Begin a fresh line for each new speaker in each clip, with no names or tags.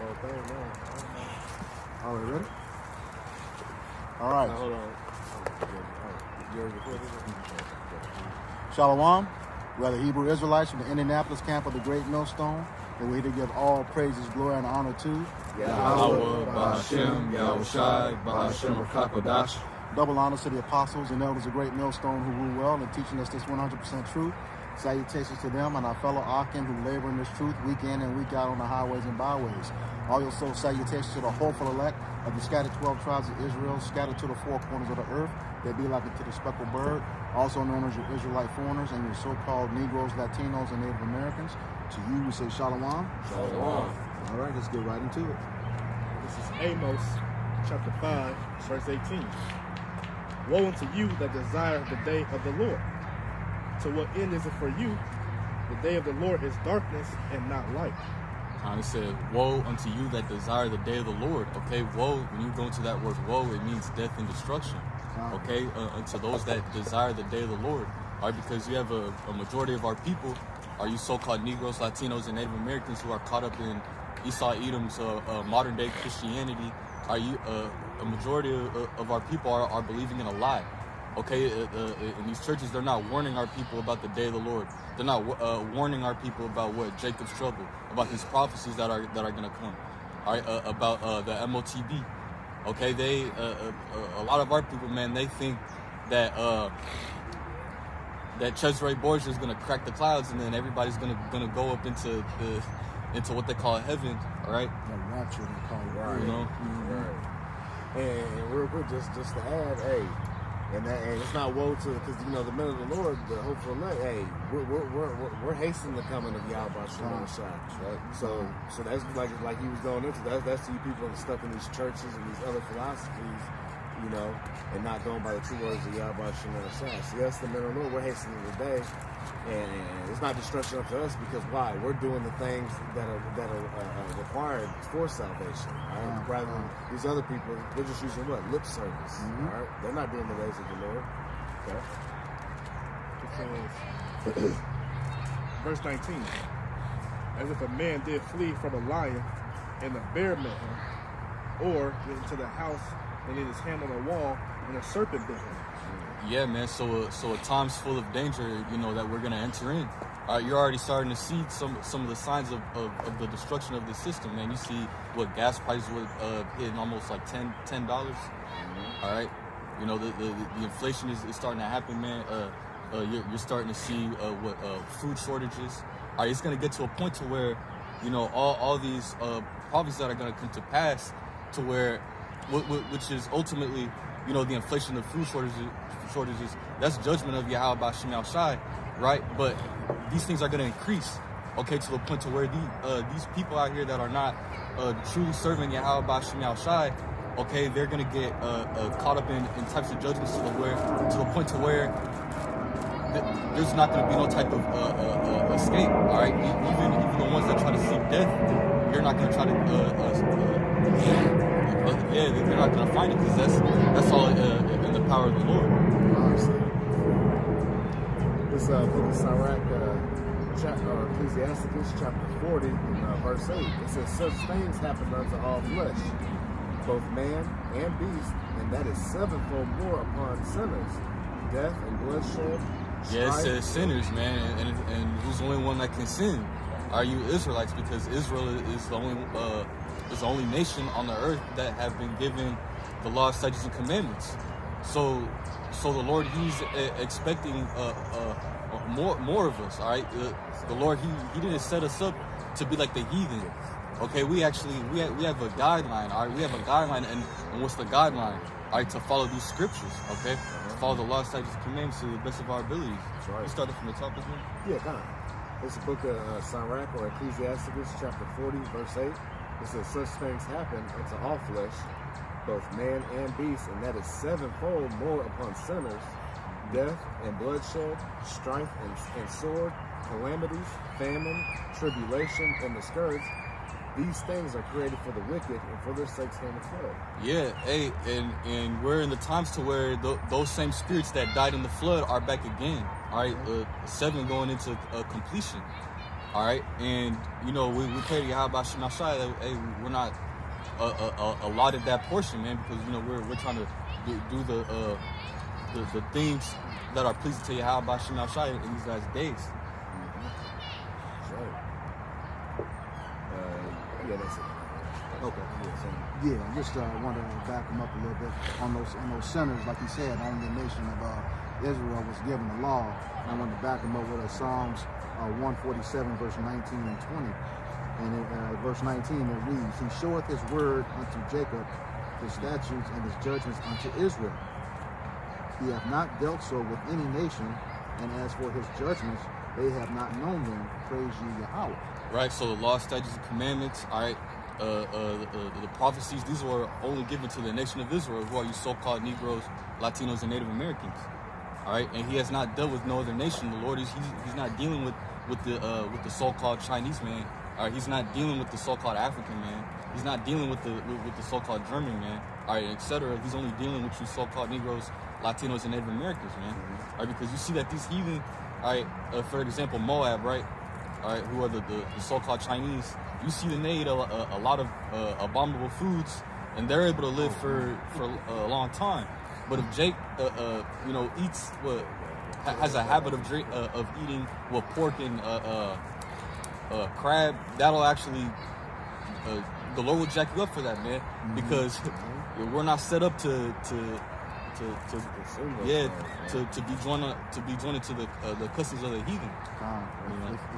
whole thing, man.
All right, ready? All right.
Hold on. You already recorded it?
Shalom. We are the Hebrew Israelites from the Indianapolis camp of the Great Millstone, and we're here to give all praises, glory, and honor to
Yahweh, Ba'Hashem, Yahushai, Ba'Hashem, Rakakodash.
Double honors to the apostles and elders of Great Millstone who rule well and teaching us this 100% truth. Salutations to them and our fellow Akim who labor in this truth week in and week out on the highways and byways. All your soul salutations to the hopeful elect of the scattered 12 tribes of Israel, scattered to the four corners of the earth. They be like unto the speckled bird, also known as your Israelite foreigners and your so-called Negroes, Latinos, and Native Americans. To you, we say Shalom.
Shalom.
All right, let's get right into it.
This is Amos, chapter 5, verse 18. Woe unto you that desire the day of the Lord. To what end is it for you? The day of the Lord is darkness and not light.
It said, woe unto you that desire the day of the Lord. Okay, woe, when you go into that word woe, it means death and destruction. Okay, unto those that desire the day of the Lord. All right, because you have a majority of our people, are you so-called Negroes, Latinos, and Native Americans who are caught up in Esau Edom's modern-day Christianity. Are you a majority of our people are believing in a lie? Okay, in these churches, they're not warning our people about the day of the Lord. They're not warning our people about what Jacob's trouble, about these prophecies that are going to come. All right, about the MOTB. Okay, they a lot of our people, man, they think that that Cesare Borgia is going to crack the clouds, and then everybody's going to go up into what they call heaven. All right,
The rapture, they call it.
Right.
You know.
Right. And real quick, just to add, hey, and it's not woe to, because the men of the Lord, the hopeful elect, hey, we're hastening the coming of Yahweh Shalom Shai, right? So that's like he was going into that's you people that are stuck in these churches and these other philosophies, and not going by the true words of Yahweh Shalom Shai. So yes, the men of the Lord, we're hastening the day, and it's not destruction up to us, because why? We're doing the things that are required for salvation. Right? Rather than these other people, they're just using what? Lip service. All right? They're not doing the ways of the Lord. Okay.
It says, verse 19, as if a man did flee from a lion and a bear met him, or went into the house and laid his hand on a wall and a serpent bit him.
Yeah, man. So a time's full of danger, that we're gonna enter in. You're already starting to see some of the signs of the destruction of the system, man. You see what gas prices would hitting almost like $10. All right, the inflation is starting to happen, man. You're starting to see what food shortages. All right, it's gonna get to a point to where, all these prophecies that are gonna come to pass, to where, which is ultimately, the inflation of food shortages, that's judgment of Yahweh Ba'Shem Yahushai, right? But these things are going to increase, okay, to the point to where these people out here that are not truly serving Yahweh Ba'Shem Yahushai, okay, they're going to get caught up in types of judgments to the point to where there's not going to be no type of escape, all right? Even the ones that try to seek death, you're not going to try to they're not going to find it, because that's all in the power of the Lord.
This book of Sirach, Ecclesiasticus, chapter 40, verse 8, it says, such things happen unto all flesh, both man and beast, and that is sevenfold more upon sinners, death and bloodshed.
Yeah, it says sinners, man, and who's the only one that can sin? Are you Israelites? Because Israel is the only nation on the earth that have been given the law, statutes, and commandments. So the Lord, He's expecting more of us. All right, the Lord, He didn't set us up to be like the heathen. Okay, we have a guideline. All right, we have a guideline, and what's the guideline? All right, to follow these scriptures. Okay, to follow the law, statutes, and commandments to the best of our abilities.
That's right.
You started from the top again.
Yeah, kind of. It's the book of Sirach, or Ecclesiasticus, chapter 40, verse 8. It says, such things happen unto all flesh, both man and beast, and that is sevenfold more upon sinners, death and bloodshed, strife and sword, calamities, famine, tribulation, and the scourge. These things are created for the wicked, and for their sakes came the flood.
Yeah, hey, and we're in the times to where those same spirits that died in the flood are back again. All right, 7 going into completion. All right, and we pray to Yahweh Shem Shai that hey, we're not allotted that portion, man, because we're trying to do the things that are pleasing to Yahweh Shem Shai in these last days.
That's right. Yeah, that's it.
Okay. Yeah, I just want to back him up a little bit on those sinners, like he said, only the nation of Israel was given the law. I want to back him up with Psalms 147, verse 19 and 20. And in verse 19 it reads, He showeth his word unto Jacob, his statutes and his judgments unto Israel. He hath not dealt so with any nation, and as for his judgments, they have not known them. Praise ye Yahweh.
Right, so the law, statutes, and commandments, all right, the prophecies, these were only given to the nation of Israel, who are you so-called Negroes, Latinos, and Native Americans. All right, and he has not dealt with no other nation. The Lord he's not dealing with the so-called Chinese man. All right, he's not dealing with the so-called African man. He's not dealing with the so-called German man. All right, etc. He's only dealing with you so-called Negroes, Latinos, and Native Americans, man. All right, because you see that these heathen, all right, for example, Moab, right, all right, who are the so-called Chinese. You see them eat a lot of abominable foods, and they're able to live for a long time. But if Jake, eats has a habit of eating pork and crab, that'll actually the Lord will jack you up for that, man, because we're not set up to be joined to the customs of the heathen.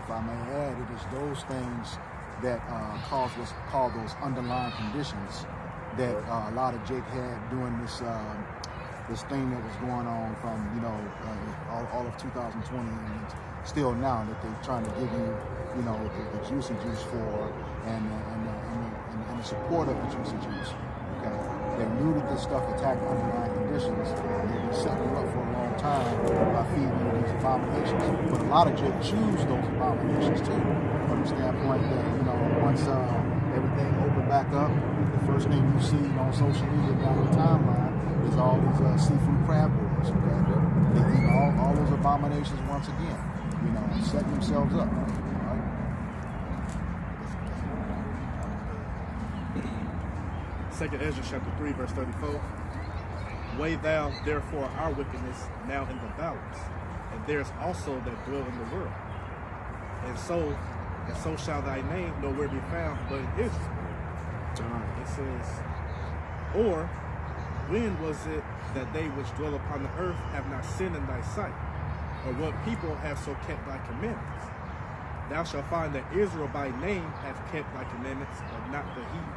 If I may add, it is those things that cause what's called those underlying conditions that a lot of Jake had during this thing that was going on from all of 2020 and still now, that they're trying to give you the juicy juice for and the support of the juicy juice. Okay, they knew that this stuff attacked underlying conditions. They've been setting you up for a long time by feeding you these abominations. But a lot of Jake choose those abominations too, from the standpoint that once everything opened back up, the first thing you see on social media down the timeline is all these seafood crab boys. Okay, they eat all those abominations once again, setting themselves up. Right?
Second Ezra chapter 3, verse 34. Weigh thou therefore our wickedness now in the balance, and there is also that dwell in the world. And so shall thy name nowhere be found but in Israel. It says, or when was it that they which dwell upon the earth have not sinned in thy sight? Or what people have so kept thy commandments? Thou shalt find that Israel by name hath kept thy commandments, but not the heathen.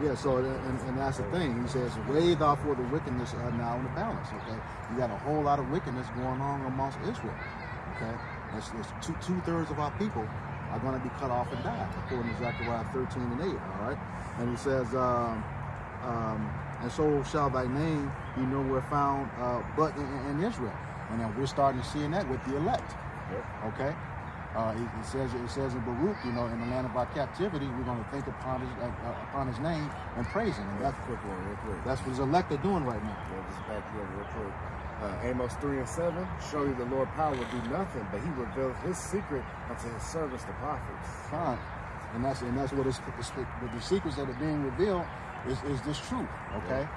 Yeah, so and that's the thing. He says, weigh thou for the wickedness now in the balance. Okay, you got a whole lot of wickedness going on amongst Israel. Okay, that's two-thirds of our people are going to be cut off and die, according to Zechariah 13 and 8. All right, and he says, and so shall thy name be nowhere found but in Israel. And then we're starting to see that with the elect. Okay. It says in Baruch, in the land of our captivity, we're going to think upon his name and praise him. And that's
a quick one, real quick.
That's what his elect are doing right now.
Yeah, just back you up real quick. Amos 3 and 7. Surely the Lord power will do nothing, but he reveals his secret unto his servants, the prophets.
Fine. And that's what the secrets that are being revealed is this truth. Okay. Yeah.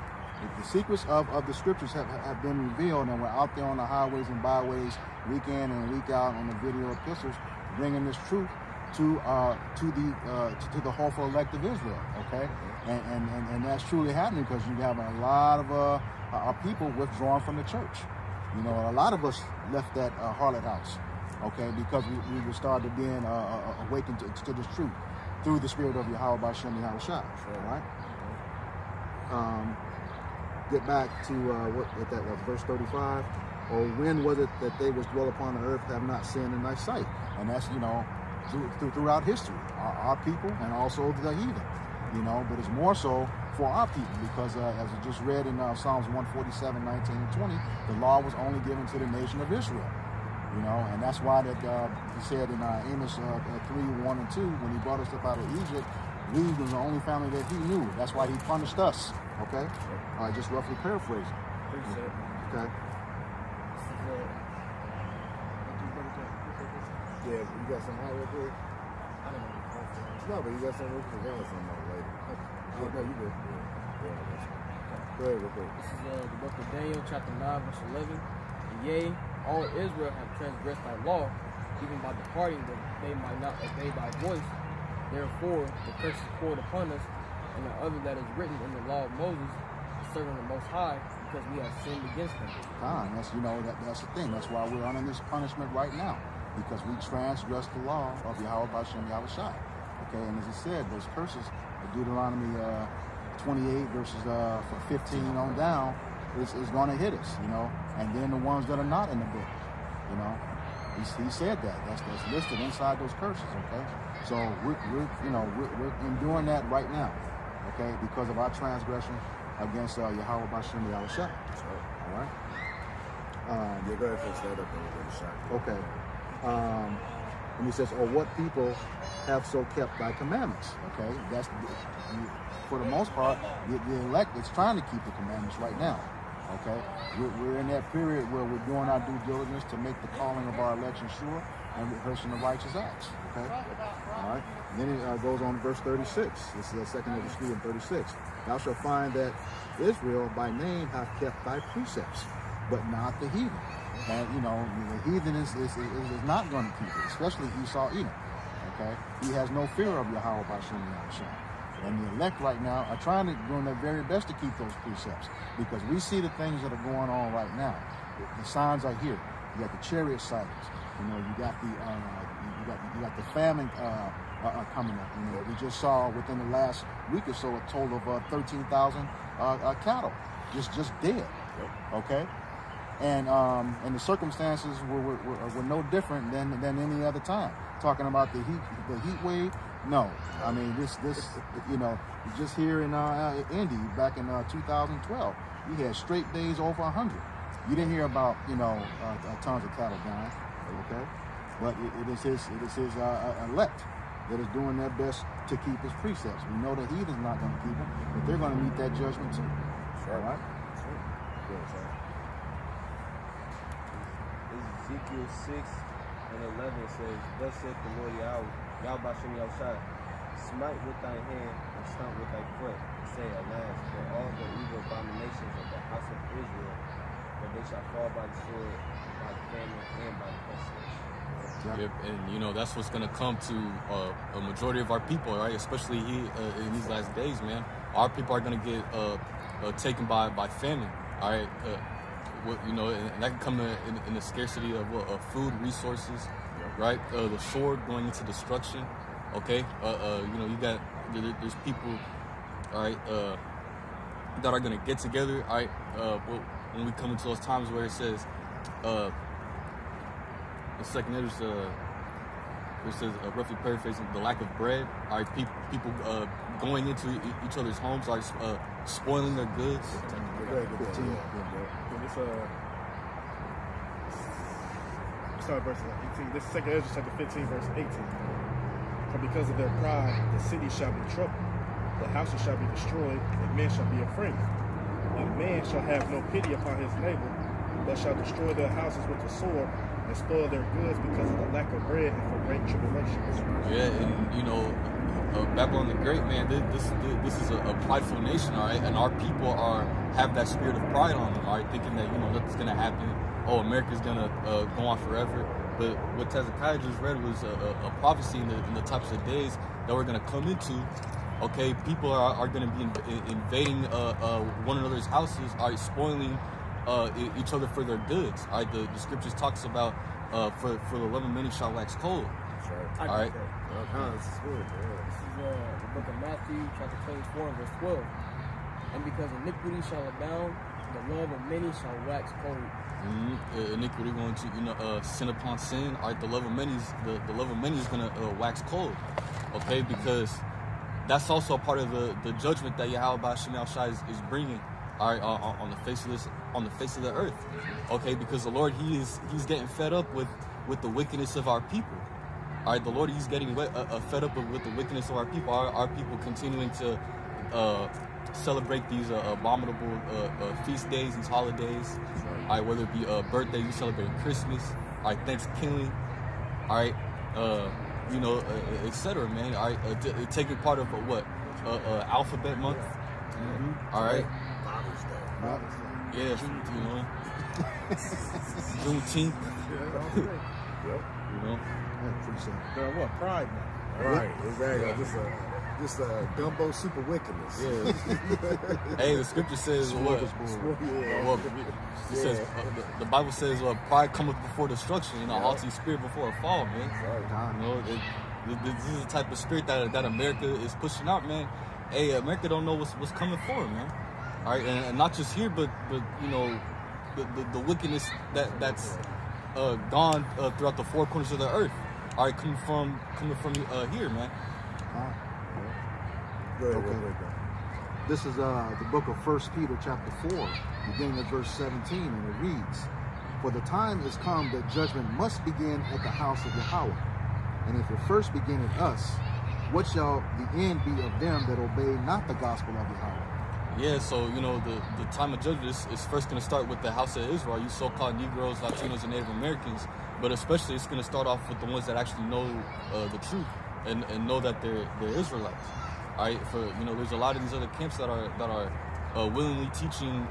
The secrets of the scriptures have been revealed, and we're out there on the highways and byways, week in and week out, on the video epistles, bringing this truth to the hopeful elect of Israel. Okay, and that's truly happening because you have a lot of our people withdrawn from the church. A lot of us left that harlot house. Okay, because we were started being awakened to this truth through the spirit of Yahweh by Shem Yahweh Shai. All right. Get back to verse 35. Or when was it that they which dwell upon the earth have not sinned in thy sight? And that's throughout history, our people and also the heathen. But it's more so for our people because as I just read in Psalms 147, 19 and 20, the law was only given to the nation of Israel. And that's why that he said in Amos 3, 1 and 2, when he brought us up out of Egypt, we was the only family that he knew. That's why he punished us. Okay? Just roughly paraphrasing. Okay?
Yeah, you got some hot real quick?
I don't know.
No, but you got some real quick. I got some later. Oh, no, you good. Yeah, that's fine. Go ahead real quick.
This is the book of Daniel, chapter 9, verse 11. And yea, all Israel have transgressed thy law, even by departing, that they might not obey thy voice. Therefore, the curse is poured upon us, and the other that is written in the law of Moses, the servant of the Most High, because we have sinned against him.
That's that's the thing. That's why we're under this punishment right now, because we transgressed the law of Yahweh B'Shem Yahweh Shai. Okay, and as it said, those curses, Deuteronomy 28 verses 15 on down, is going to hit us, and then the ones that are not in the book, he said that that's listed inside those curses. Okay, so we're enduring that right now, okay, because of our transgression against Yahweh B'Shem Yahweh Shai. All right.
Yeah, go ahead and stand up and we'll get a shot.
Okay. And he says, "Oh, what people have so kept thy commandments?" Okay, that's for the most part the elect is trying to keep the commandments right now. Okay, we're in that period where we're doing our due diligence to make the calling of our election sure and rehearsing the righteous acts. Okay, all right. And then it goes on to verse 36. This is the second of the 3 and 36. Thou shalt find that Israel by name hath kept thy precepts, but not the heathen. And the heathen is not going to keep it, especially Esau Edom. Okay, he has no fear of Yahweh B'Shem Yahweh Shai. And the elect right now are doing their very best to keep those precepts, because we see the things that are going on right now. The signs are here. You got the chariot sightings. You got the famine coming up. We just saw within the last week or so a total of 13,000 cattle just dead. Okay. And the circumstances were no different than any other time. Talking about the heat wave, no. I mean this just here in Indy back in 2012, we had straight days over 100. You didn't hear about tons of cattle dying, okay? But it is his elect that is doing their best to keep his precepts. We know the heathen's not going to keep them, but they're going to meet that judgment too. All right.
Ezekiel 6 and 11 says, "Thus saith the Lord Yahweh B'Shem Yahweh Shai, smite with thy hand and stomp with thy foot, and say, Alas, for all the evil abominations of the house of Israel, for they shall fall by the sword, by the famine, and by the pestilence."
Yep, and that's what's gonna come to a majority of our people, right? Especially in these last days, man. Our people are gonna get taken by famine, all right. And that can come in the scarcity of food resources, right? The sword going into destruction. Okay, there's people, all right, that are gonna get together, all right. When we come into those times where it says, the second it says, roughly paraphrasing, the lack of bread, all right, people going into each other's homes, are spoiling their goods.
Start verse 18. This is 2 Ezra chapter 15, verse 18. For because of their pride, the city shall be troubled, the houses shall be destroyed, and men shall be afraid. And man shall have no pity upon his neighbor, but shall destroy their houses with the sword, and spoil their goods because of the lack of bread and for great tribulations.
Yeah, and Babylon the Great, man, this is a prideful nation, all right, and our people have that spirit of pride on them, all right, thinking that nothing's gonna happen. Oh, America's gonna go on forever. But what Hezekiah just read was a prophecy in the types of days that we're gonna come into. Okay, people are gonna be invading one another's houses, all right, spoiling each other for their goods. All right, the scriptures talks about for the love of many shall wax cold.
All right.
This is good.
This is the book of Matthew, chapter 24, verse 12. And because iniquity shall abound, the love of many shall wax cold.
Iniquity going to sin upon sin. All right, the love of many is going to wax cold. Okay, because that's also a part of the judgment that Yahweh B'Shem Yahweh Shai is bringing. All right, on the face of the earth. Okay, because the Lord he's getting fed up with the wickedness of our people. All right, the Lord he's getting fed up with the wickedness of our people. Our people continuing to celebrate these abominable feast days, these holidays. All right, whether it be birthdays, you celebrate Christmas. All right, Thanksgiving. All right, you know, etc. Man, all right, taking part of what Alphabet Month. All right.
Father's Day.
Yeah, you know, Juneteenth.
Yep.
You know,
What Pride Month?
Right, exactly. Just a gumbo super wickedness.
yeah. Hey, the scripture says what?
Yeah.
Well, it says the Bible says pride cometh before destruction, and a haughty spirit before a fall, man.
Right.
You know, this is the type of spirit that America is pushing out, man. Hey, America don't know what's coming for them, man. All right, and not just here, but you know, the wickedness that's gone throughout the four corners of the earth. All right, coming from here, man.
Go ahead,
Okay.
go ahead.
This is the book of 1 Peter chapter 4, beginning at verse 17, and it reads, "For the time is come that judgment must begin at the house of Yahweh. And if it first begin at us, what shall the end be of them that obey not the gospel of Yahweh?"
Yeah, so, you know, the time of judgment is first going to start with the house of Israel, you so-called Negroes, Latinos, and Native Americans. But especially it's going to start off with the ones that actually know the truth and know that they're Israelites. All right, for, you know, there's a lot of these other camps that are willingly teaching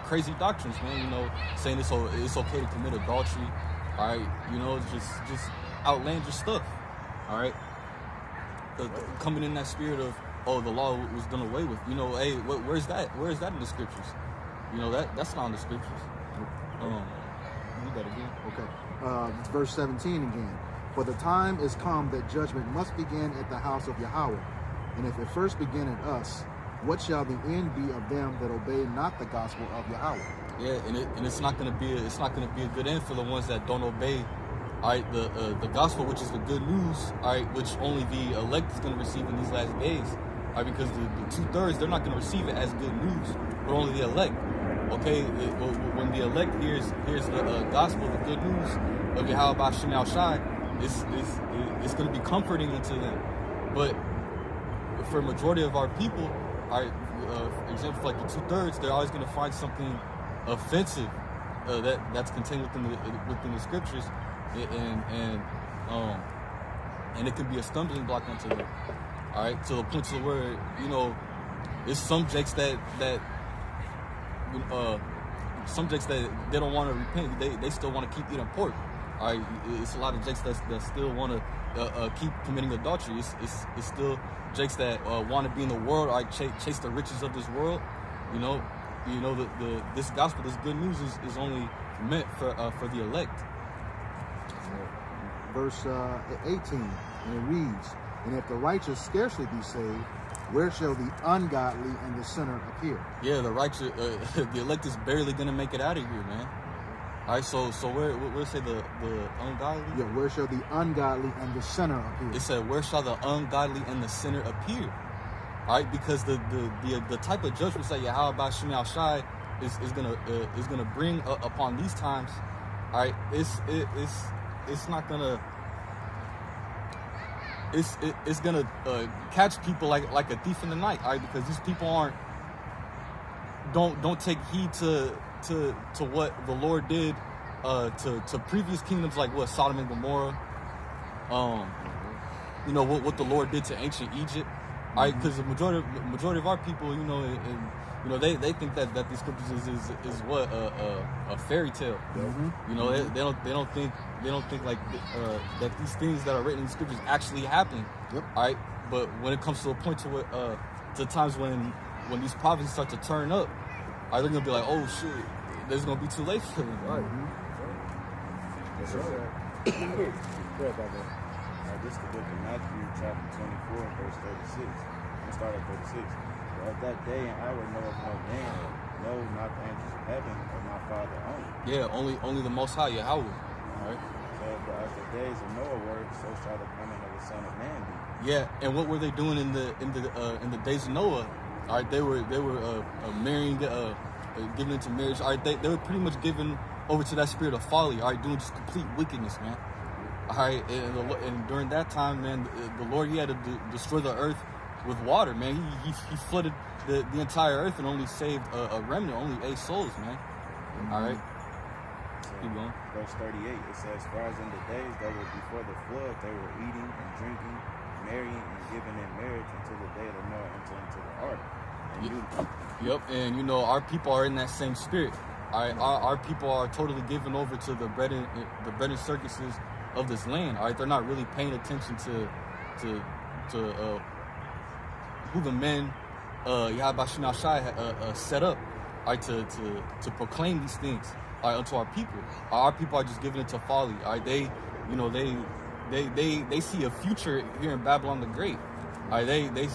crazy doctrines, man, you know, saying it's okay to commit adultery. All right, you know, just outlandish stuff. All right, coming in that spirit of, oh, the law was done away with. You know, hey, where's that? Where is that in the scriptures? You know, that's not in the scriptures. You got it again.
Okay. Verse 17 again. "For the time is come that judgment must begin at the house of Yahweh. And if it first begin at us, what shall the end be of them that obey not the gospel of Yahweh?"
Yeah, and it's not gonna be a good end for the ones that don't obey. All right, the gospel, which is the good news. All right, which only the elect is gonna receive in these last days. All right, because the 2/3 they're not gonna receive it as good news, but only the elect. Okay, when the elect hears the gospel, the good news of Yahweh B'Shem Yahweh Shai, it's going to be comforting unto them. But for a majority of our people, for example, like the 2/3, they're always going to find something offensive that's contained within the scriptures, and it can be a stumbling block unto them. All right, to the point to where, you know, it's some jakes that they don't want to repent. They still want to keep eating pork. All right, it's a lot of jakes that still want to keep committing adultery. It's still jakes that want to be in the world. All right, chase the riches of this world. You know, this gospel, this good news is only meant for the elect.
Verse 18, and it reads, "And if the righteous scarcely be saved, where shall the ungodly and the sinner appear?"
Yeah, the righteous, the elect is barely gonna make it out of here, man. All right, so where say the ungodly?
Yeah, where shall the ungodly and the sinner appear?
It said, "Where shall the ungodly and the sinner appear?" All right, because the type of judgments that Yahweh B'Shem Yahweh Shai is gonna bring upon these times. All right, it's not gonna. It's gonna catch people like a thief in the night, all right? Because these people don't take heed to what the Lord did to previous kingdoms like what Sodom and Gomorrah. You know what the Lord did to ancient Egypt, all right? Because the majority of our people, you know, they think that these scriptures is what a fairy tale.
Mm-hmm.
You know, they don't think like that these things that are written in the scriptures actually happen.
Yep.
All right, but when it comes to a point to times when these prophecies start to turn up, they're gonna be like, oh shit, there's gonna be too late for them.
Right.
Yes, sir. Go ahead, Baba. This is the book of Matthew, chapter 24, verse 36. Let's start at 36. "For of that day and hour knoweth no man, no, not the angels of heaven, but my Father only."
Yeah, only the Most High Yahweh. All right.
So, but as the days of Noah were, so shall the coming of the Son of Man be.
Yeah, and what were they doing in the days of Noah? All right, they were marrying, giving into marriage. All right, they were pretty much given over to that spirit of folly. All right, doing just complete wickedness, man. All right, and during that time, man, the Lord, he had to destroy the earth with water, man. He flooded the entire earth and only saved a remnant, only 8 souls, man. All right. Keep going.
Verse 38, it says, For as in the days that were before the flood, they were eating and drinking, marrying and giving in marriage until the day of Noah entered into the ark. And
Yep, and you know, our people are in that same spirit. Our people are totally given over to the bread and circuses of this land. All right, they're not really paying attention to who the men Yahabashina Shai set up, all right, to proclaim these things, all right, unto our people. Our people are just giving it to folly. All right, they see a future here in Babylon the Great. All right, they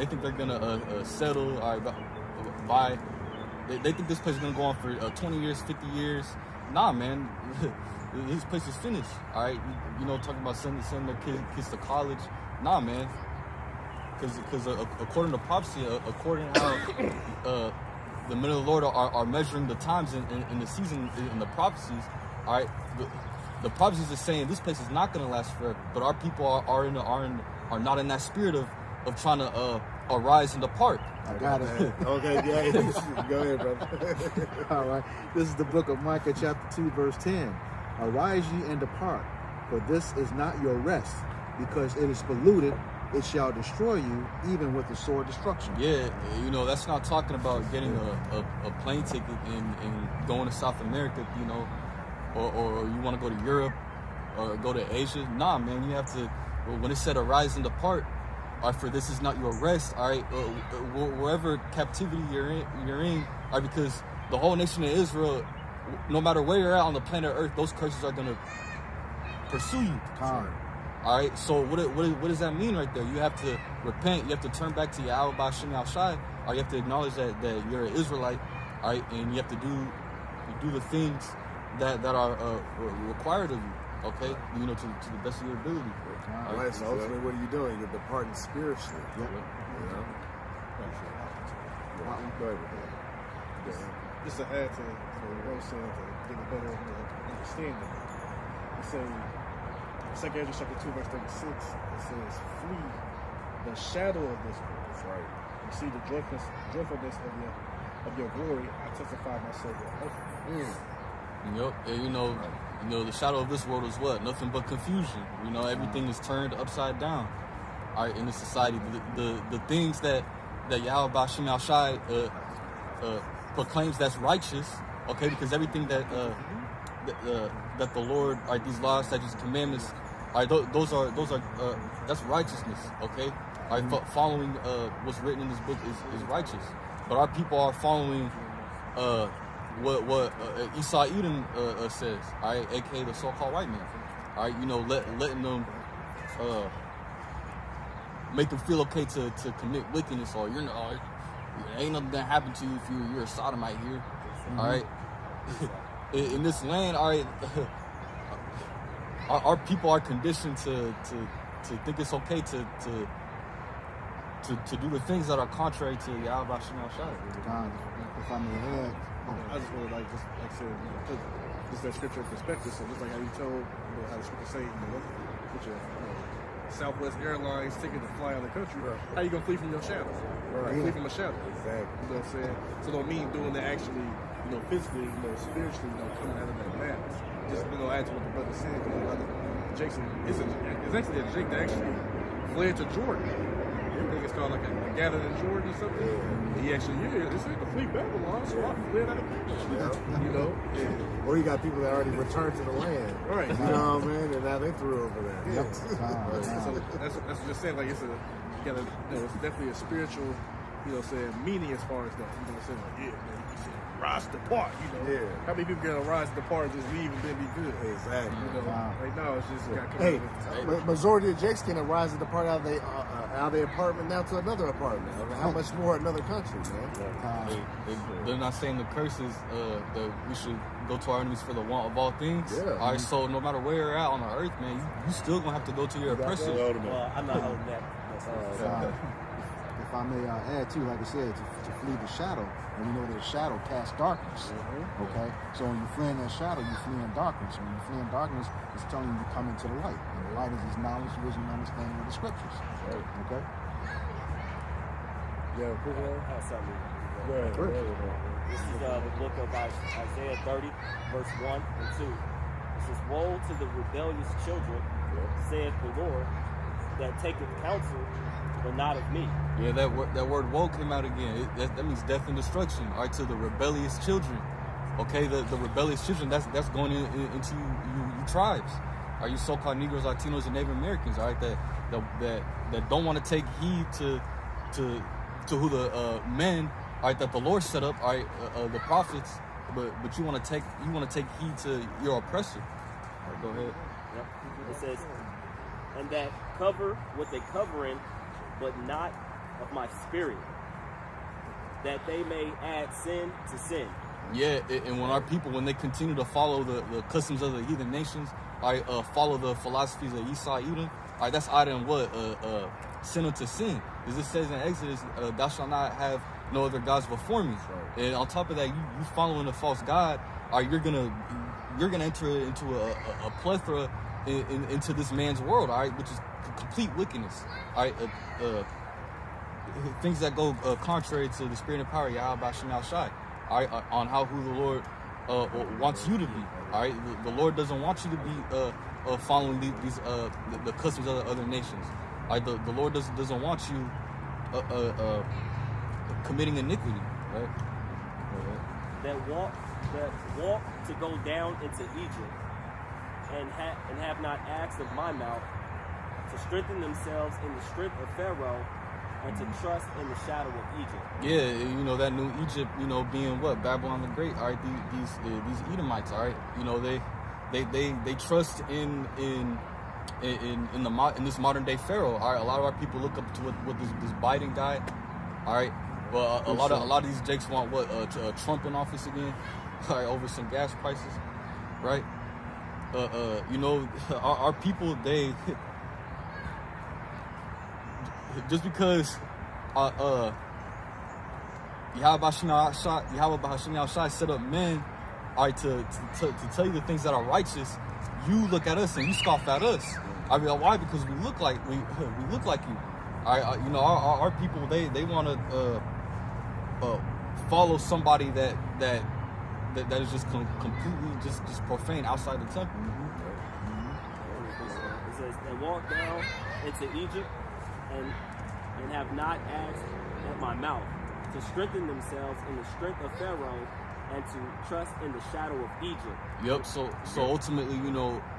think they're gonna settle. All right, by they think this place is gonna go on for 20 years, 50 years. Nah, man, this place is finished. All right, you know, talking about sending their kids to college. Nah, man, because according to prophecy, according to how the men of the Lord are measuring the times in the season in the prophecies. All right, the prophecies are saying this place is not gonna last forever. But our people are not in that spirit of trying to arise and depart.
I got it.
Okay, yeah. Go ahead, brother.
All right. This is the book of Micah, chapter 2, verse 10. Arise ye and depart, for this is not your rest, because it is polluted. It shall destroy you, even with the sword destruction.
Yeah, you know, that's not talking about getting a plane ticket and going to South America, you know, or you want to go to Europe or go to Asia. Nah, man, you have to, when it said arise and depart, all right, for this is not your rest, all right, wherever captivity you're in, all right, because the whole nation of Israel, no matter where you're at on the planet Earth, those curses are going to pursue you. All right, so what does that mean right there? You have to repent, you have to turn back to Yahweh B'Shem Yahushai, or you have to acknowledge that you're an Israelite, all right, and you have to do the things that are required of you, okay, you know, to the best of your ability.
All right, so ultimately, what are you doing? You're departing spiritually.
Yep.
You know? Go ahead.
Just to add to what Rose said, to get a better understanding, it says, 2 Ezra chapter 2, verse 36, it says, flee the shadow of this world.
That's right.
And see the joyfulness of your glory. I testify myself with
Yep, and you know, the shadow of this world is what? Nothing but confusion. You know, everything is turned upside down. All right, in this society, the things that Yahweh B'Shem Yahushai proclaims that's righteous, okay, because everything that the Lord, all right, these laws, statutes, commandments, all right, those are that's righteousness, okay. All right, following what's written in this book is righteous, but our people are following what Esau Edom says, all right, aka the so-called white man, all right, you know, letting them make them feel okay to commit wickedness, or you're not, ain't nothing that happened to you if you're a sodomite here, all right. In this land, all right, our people are conditioned to think it's okay to do the things that are contrary to Yahweh B'Shem Yahushai.
If I may add,
I just want to like I said, put just that scripture in perspective. So just like how you told, you know, how the scripture say, you know, put your Southwest Airlines ticket to fly out of the country.
Right.
How you gonna flee from your shadow?
Right.
Flee from a shadow.
Exactly.
You know what I'm saying? So don't mean doing that actually, you know, physically, you know, spiritually, you know, coming out of that mass. Just, you know, add to what the brother said. You know, Jason, it's actually a Jake that actually fled to Jordan. I think it's called like a gathering in Jordan or something.
Yeah.
He actually, it's like a flee Babylon, so I fled out of Babylon. You know? Yeah.
Or you got people that already returned to the land.
Right.
You know what I mean? And now they threw over there.
Yeah.
Yeah.
So that's just saying, like, it's it's definitely a spiritual, you know, saying meaning as far as that. You know, saying like, yeah, man, you said rise to depart. You know,
Yeah.
how many people gonna rise to depart and just leave and then be good?
Exactly.
You know, right now it's just got
Hey, majority of Jakes can rise and depart out of their apartment now to another apartment. I mean, how much more another country, man?
They're not saying the curses that we should go to our enemies for the want of all things.
Yeah.
All right, so no matter where you're at on the earth, man, you still gonna have to go to your oppressor.
Well, I'm not holding that.
if I may add too, like I said, to flee the shadow, and we know that shadow casts darkness. Okay, so when you flee in that shadow, you flee in darkness. When you flee in darkness, it's telling you to come into the light. And the light is His knowledge, wisdom, and understanding of the scriptures. Okay.
Yeah,
I have something.
go ahead.
This is the book of Isaiah 30, verse 1 and 2. It says, "Woe to the rebellious children, saith the Lord, that taketh counsel, but not of me."
Yeah, that word woe came out again. That means death and destruction. All right, to the rebellious children. Okay, the rebellious children, that's going into you tribes. Are you so-called Negroes, Latinos, and Native Americans? All right, that don't want to take heed to who the men, all right, that the Lord set up, all right, the prophets, but you want to take heed to your oppressor. All right, go ahead.
Yep. It says, "And that cover with a covering, but not of my spirit, that they may add sin to sin."
Yeah, and when our people, when they continue to follow the customs of the heathen nations, follow the philosophies of Esau, Edom, that's adding what? Sin unto sin. As it says in Exodus, "Thou shalt not have no other gods before me." Right. And on top of that, you following a false god, you're gonna enter into a plethora into this man's world, all right, which is complete wickedness, all right. Things that go contrary to the spirit and power of Yahweh Shem Shai, all right, on who the Lord wants you to be, all right. The Lord doesn't want you to be following these the customs of the other nations. All right, the Lord doesn't want you committing iniquity, right?
That walk to go down into Egypt, and have not asked of my mouth, to strengthen themselves in the strength of Pharaoh, and to trust in the shadow of Egypt.
Yeah, that new Egypt, being what? Babylon the Great. All right, these Edomites. All right, they trust in this modern day Pharaoh. All right, a lot of our people look up to what this Biden guy. All right, but a lot of these jakes want what Trump in office again. All right, over some gas prices, right? Our people, they just because Yahweh B'Hashem Shai set up men, all right, to tell you the things that are righteous. You look at us and you scoff at us. I mean, why? Because we look like we look like you. Our people, they want to follow somebody that is just completely just profane outside the temple.
It says, "And walk down into Egypt, and have not asked at my mouth, to strengthen themselves in the strength of Pharaoh, and to trust in the shadow of Egypt."
Yep. So ultimately,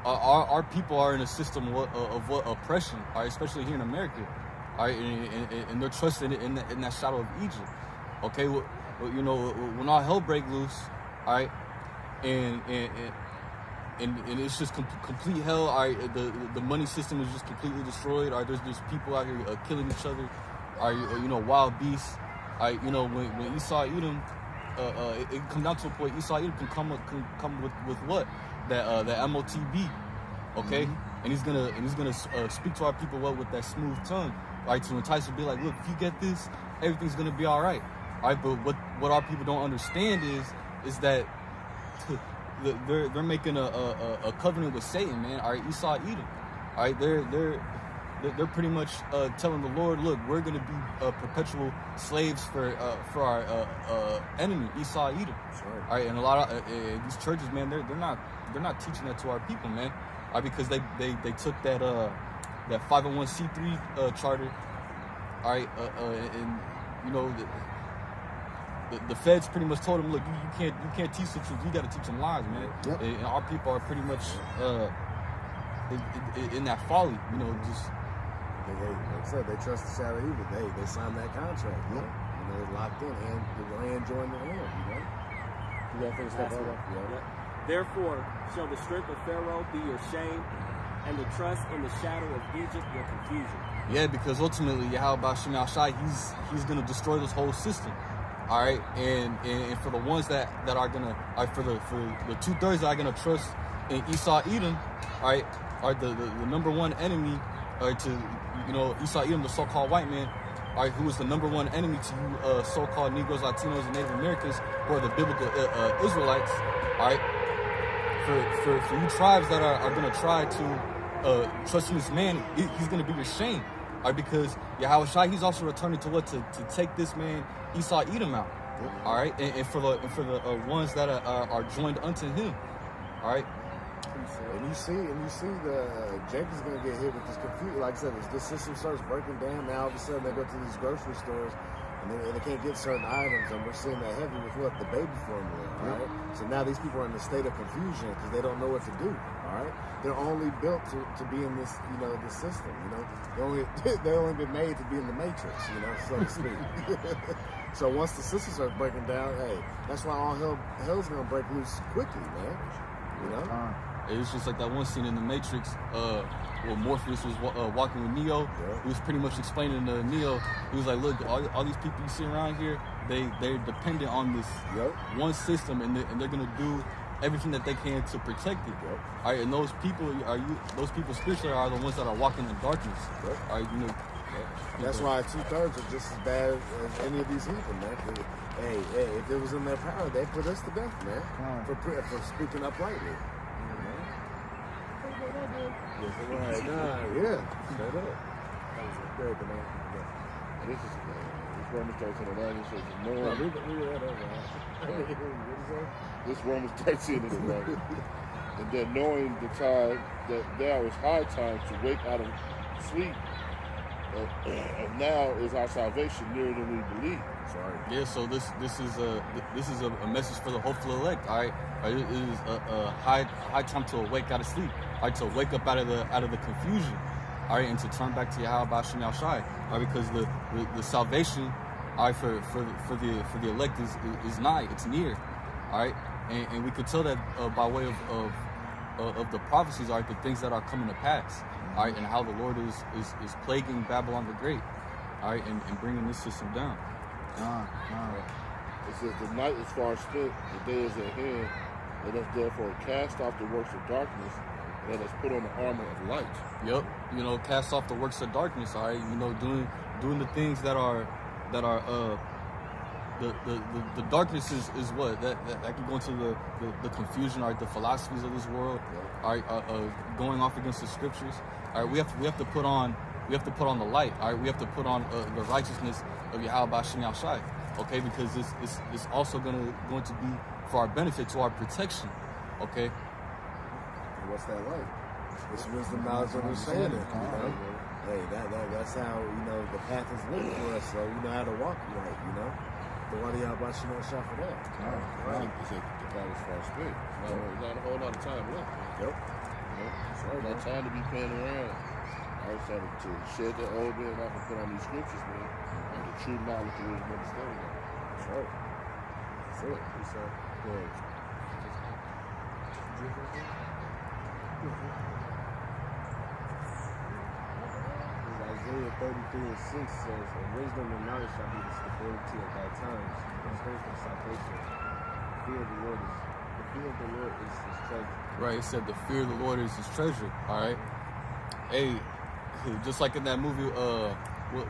our people are in a system of what oppression, all right, especially here in America, all right, and they're trusting in that shadow of Egypt. Okay, well, when all hell break loose, all right, and it's just complete hell. All right, the money system is just completely destroyed. All right, there's people out here killing each other. All right, wild beasts. All right, when Esau Edom, it comes down to a point. Esau Edom can come with what? That MOTB, okay? Mm-hmm. And he's gonna speak to our people with that smooth tongue, right? To entice them, be like, look, if you get this, everything's gonna be all right. All right, but what our people don't understand is that they're making a covenant with Satan, man. All right, Esau Edom. All right, they're pretty much telling the Lord, look, we're going to be perpetual slaves for our enemy, Esau Edom. Sure. All right, and a lot of these churches, man, they're not teaching that to our people, man, because they took that 501c3 charter, all right, and the feds pretty much told them, look, you can't teach the truth, you got to teach them lies, man. Yep. And our people are pretty much in that folly, just.
Like I said, they trust the shadow of evil. They signed that contract, they're locked in, and the land joined the land, You got to finish that part.
Therefore shall the strength of Pharaoh be your shame, and the trust in the shadow of Egypt your confusion.
Yeah, because ultimately, Yahweh Shem Shai, he's going to destroy this whole system. All right, and for the ones that are gonna, for the 2/3 that are gonna trust in Esau Edom, all right, are the number one enemy, to Esau Edom, the so-called white man, all right, who is the number one enemy to you so-called Negroes, Latinos, and Native Americans, who are the biblical Israelites. All right, for you tribes that are gonna try to trust in this man, he's gonna be your shame. All right, because Yahweh Shai, he's also returning to take this man Esau Edom out. All right, and for the ones that are joined unto Him. All right.
And you see the Jacob's gonna get hit with this confusion. Like I said, as this system starts breaking down, now all of a sudden they go to these grocery stores and they can't get certain items, and we're seeing that heavy with what? The baby formula, all right? So now these people are in a state of confusion because they don't know what to do, all right? They're only built to be in this, this system, they only been made to be in the matrix, so to speak. So once the system starts breaking down, hey, that's why all hell's gonna break loose quickly, man.
It's just like that one scene in the Matrix where Morpheus was walking with Neo.
Yeah.
He was pretty much explaining to Neo. He was like, "Look, all these people you see around here, they're dependent on this one system, and they're gonna do everything that they can to protect it.
Yep.
All right, and those people spiritually are the ones that are walking in darkness.
Yep.
All right,
That's why 2/3 are just as bad as any of these heathen, man. Hey, if it was in their power, they'd put us to death, man, for speaking uprightly. Yes, right. Yeah. Straight up. Good, man.
This Romans 13:11 says, this Romans 13:11. And then knowing the time that there was high time to wake out of sleep, and now is our salvation nearer than we believe.
Sorry.
Yeah, so this is a message for the hopeful elect. All right, it is a high time to awake out of sleep. All right, to wake up out of the confusion. All right, and to turn back to Yahweh B'Shem Yahushai. All right, because the salvation, all right, for the elect is nigh. It's near. All right, and we could tell that by way of the prophecies, all right, the things that are coming to pass. All right, and how the Lord is plaguing Babylon the Great. All right, and bringing this system down.
It says, the night is far spent, the day is at hand. Let us therefore cast off the works of darkness, and let us put on the armor of light.
Yep, cast off the works of darkness. All right, doing the things that are the darkness is what that can go into the confusion, all right, the philosophies of this world, all right, going off against the scriptures. All right, we have to put on the light. All right, we have to put on the righteousness of Yahweh B'Shem Yahushai. Okay, because it's also going to be for our benefit, to our protection. Okay.
What's that like? It's wisdom, knowledge, understanding. Hey, that's how the path is lit for us, so we know how to walk right. The one of y'all about you know shot for that.
Right. It said the night is far spent. Not a whole lot of time left.
Yep.
Sorry, not time to be playing around. I was trying to shed that old man off and put on these scriptures, man. And the true knowledge of wisdom and understanding.
That's right. That's it. Go ahead.
Isaiah 33:6 says, and wisdom and knowledge shall be the stability of thy times, and strength and salvation. The fear of the Lord is his treasure.
Right, it said the fear of the Lord is his treasure. All right. Hey, just like in that movie,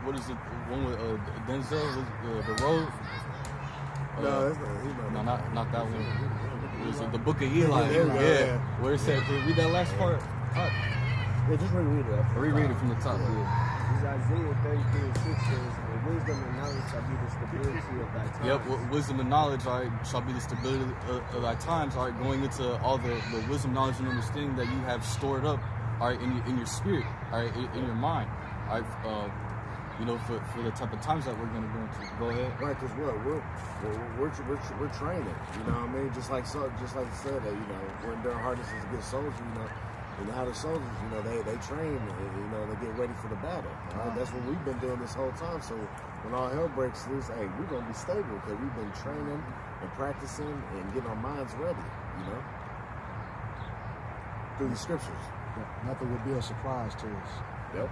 what is it? One with Denzel, The Road.
No, that's not.
Not that one. It was the Book of Eli.
Yeah.
Where it said, read that last part.
Yeah, just reread it.
Reread it from the top. Yeah.
Isaiah 33:6 says, and wisdom and knowledge shall be the stability of thy times.
Yep, wisdom and knowledge, all right, shall be the stability of thy times, all right, going into all the wisdom, knowledge, and understanding that you have stored up, all right, in your spirit, all right, in your mind, all right, for the type of times that we're going to go into. Go ahead.
Right, because we're training, you know what I mean? Just like you said, that we're enduring hardness as a good soldier, And how the soldiers, they train, they get ready for the battle. All right? That's what we've been doing this whole time. So when all hell breaks loose, hey, we're going to be stable because we've been training and practicing and getting our minds ready, through the scriptures.
Nothing will be a surprise to us.
Yep.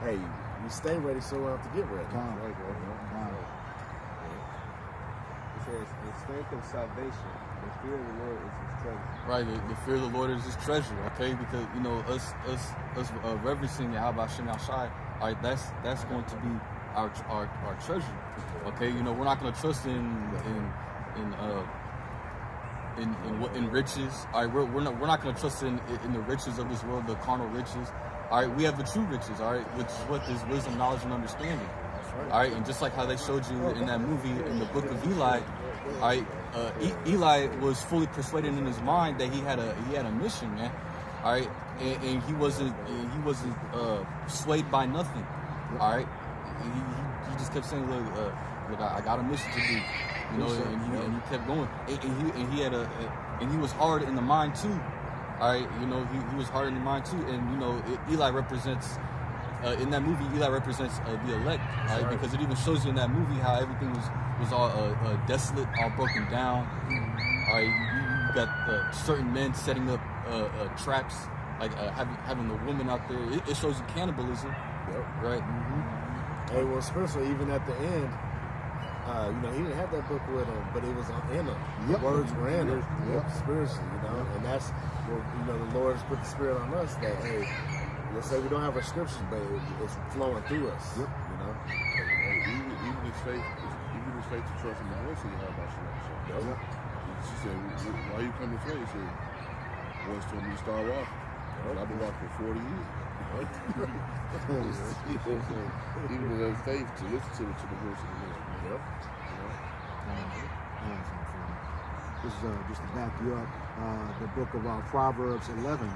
Hey, we stay ready so we don't have to get ready.
It says, the strength of salvation, the fear of the Lord is his treasure.
Right, the fear of the Lord is his treasure, okay? Because, us reverencing Yahweh B'Shem Yahushai, all right, that's going to be our treasure, okay? We're not going to trust in riches, all right? We're not going to trust in the riches of this world, the carnal riches. All right, we have the true riches, all right, which is what is wisdom, knowledge, and understanding. All right, and just like how they showed you in that movie in the book of Eli, all right, Eli was fully persuaded in his mind that he had a mission, man. All right, and he wasn't swayed by nothing. All right, he just kept saying, look, I got a mission to do, you know, and he kept going, and he was hard in the mind too. All right, you know, he was hard in the mind too, and you know, Eli represents. In that movie, Eli represents the elect, right? Because it even shows you in that movie how everything was all desolate, all broken down. All right, you got certain men setting up traps, like having the woman out there. It shows you cannibalism, right? Mm-hmm.
Hey, well, spiritually, even at the end, you know, he didn't have that book with him, but it was in him. The words were in him, spiritually, you know, and that's where, you know, the Lord has put the Spirit on us that, hey, let's say we don't have our scriptures, but it's flowing through us. You know,
even his faith to trust in the voice of Yahweh. She said, "Why you come this way?" He said, "Voice told me to start walking. I've been walking for 40 years." Even with that faith to listen to the voice of the Lord.
This is just to back you up. The book of Proverbs 11.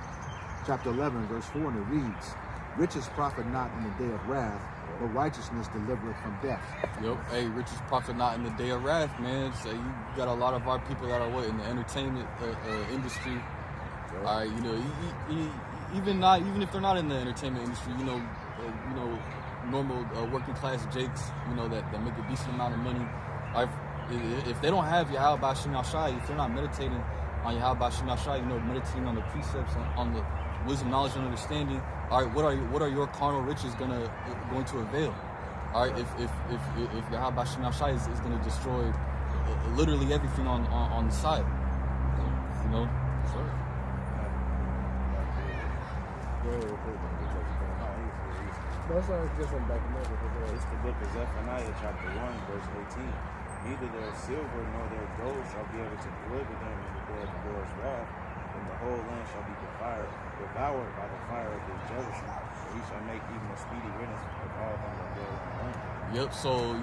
Chapter 11, verse 4, and it reads, "Riches profit not in the day of wrath, but righteousness delivereth from death."
Yep. Hey, riches profit not in the day of wrath, man. So you got a lot of our people that are in the entertainment industry. All right, you know, even if they're not in the entertainment industry, you know, normal working class jakes, you know, that make a decent amount of money. If they don't have Yahweh B'Shem Yahshai, if they're not meditating on Yahweh B'Shem Yahshai, you know, meditating on the precepts, on the wisdom, knowledge, and understanding. All right, what are your carnal riches going to avail? All right, if Yahweh B'Shem Yahshai is going to destroy literally everything on the side, you know.
It's the book of Zephaniah, chapter 1, verse 18. Neither their silver nor their gold shall be able to deliver them in the day of the Lord's wrath, and the whole land shall be devoured by the fire of his jealousy, and he shall make even a speedy riddance of all them that dwell in the land.
Yep. So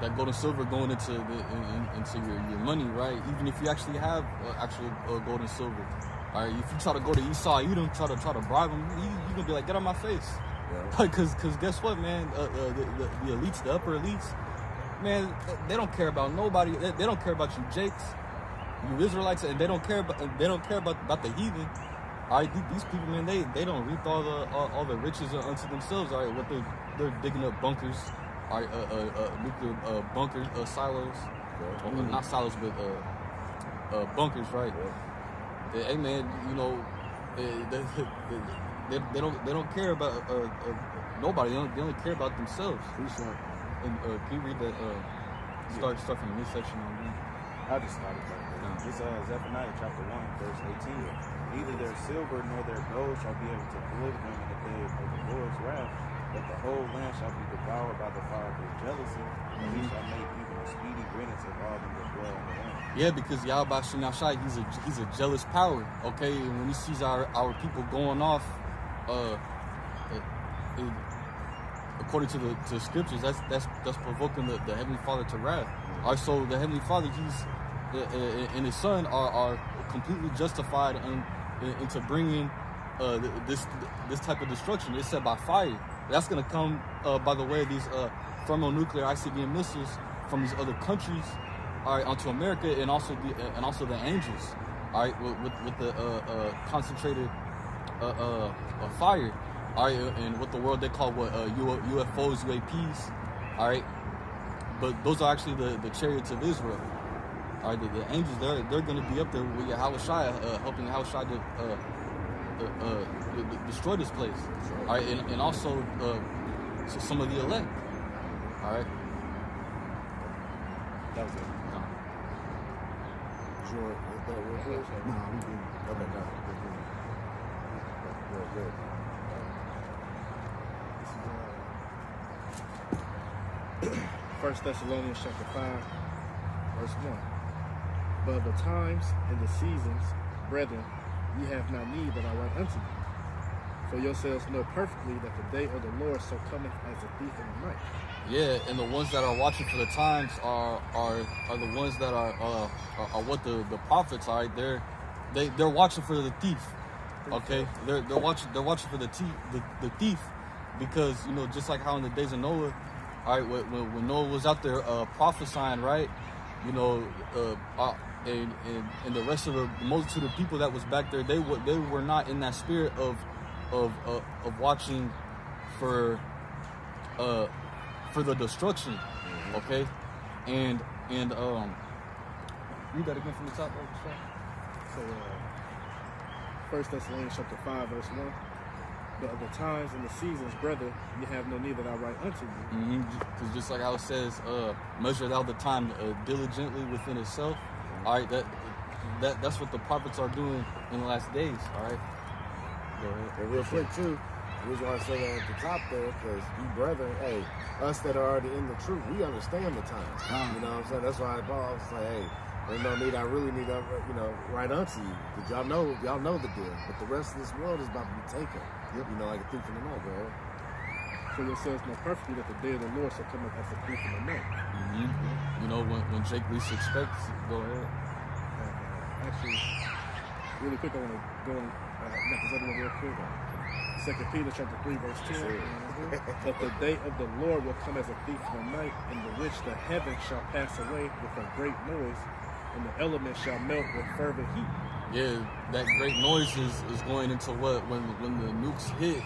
that gold and silver going into your money, right? Even if you actually have actual gold and silver, all right. If you try to go to Esau, you don't try to bribe him. You gonna be like, get on my face, because guess what, man? The elites, the upper elites, man, they don't care about nobody. They don't care about you, Jakes, you Israelites, and they don't care about the heathen. All right, these people, man, they don't reap all the riches unto themselves. All right, what they're digging up bunkers, all right, nuclear bunkers, silos, not silos, but bunkers, right? Hey, man, you know, they don't care about nobody. They only care about themselves. And can you read that? Start from the midsection on me.
I just started right there. This Zephaniah chapter 1, verse 18. Neither their silver nor their gold shall be able to deliver them in the day of the Lord's wrath, but the whole land shall be devoured by the fire of his jealousy, and he shall make even a speedy riddance of all them that dwell in the land.
Yeah, because Yahweh B'Shem Yahshai, he's a jealous power. Okay, and when he sees our people going off, according to the scriptures, that's provoking the Heavenly Father to wrath. All right, so the Heavenly Father, and his Son are completely justified into bringing this type of destruction. It's said by fire. That's going to come by the way of these thermonuclear ICBM missiles from these other countries, all right, onto America, and also the angels, all right, with the concentrated fire, all right, and what the world they call UFOs, UAPs, all right, but those are actually the chariots of Israel. All right, the angels, they're going to be up there with Yahweh Shai, helping Yahweh Shai to destroy this place. All right, and also some of the elect. All right.
That was it.
Sure. No, we good. Okay, no. Good.
1 Thessalonians chapter 5, verse 1. But of the times and the seasons, brethren, ye have not need that I write unto you. For yourselves know perfectly that the day of the Lord so cometh as a thief in the night.
Yeah, and the ones that are watching for the times are the ones that are what the prophets are. Right? They're watching for the thief. Okay, they're watching for the thief, because just like how in the days of Noah, all right, when Noah was out there prophesying, right, and the rest of the multitude of people that was back there, they were not in that spirit of watching for the destruction, okay, and read that again from the top.
So 1 Thessalonians chapter 5 verse 1. But of the times and the seasons, brother, you have no need that I write unto you.
Because just like how it says, measure out the time diligently within itself. All right, that's what the prophets are doing in the last days. All right.
And real quick too, we just want to say that at the top there, because you brethren, hey, us that are already in the truth, we understand the times. You know what I'm saying? That's why Paul was like, hey, there's no need. I really need to, write unto you, because y'all know the deal. But the rest of this world is about to be taken. Like a thief in the night, bro.
For yourselves know perfectly that the day of the Lord shall come up as a thief in the night.
When Jake least expects, go ahead.
Actually, really quick, I want to go and knock this other one real quick. 2 Peter chapter 3 verse 10. But the day of the Lord will come as a thief in the night, in the which the heavens shall pass away with a great noise, and the elements shall melt with fervent heat.
Yeah, that great noise is going into what when the nukes hit.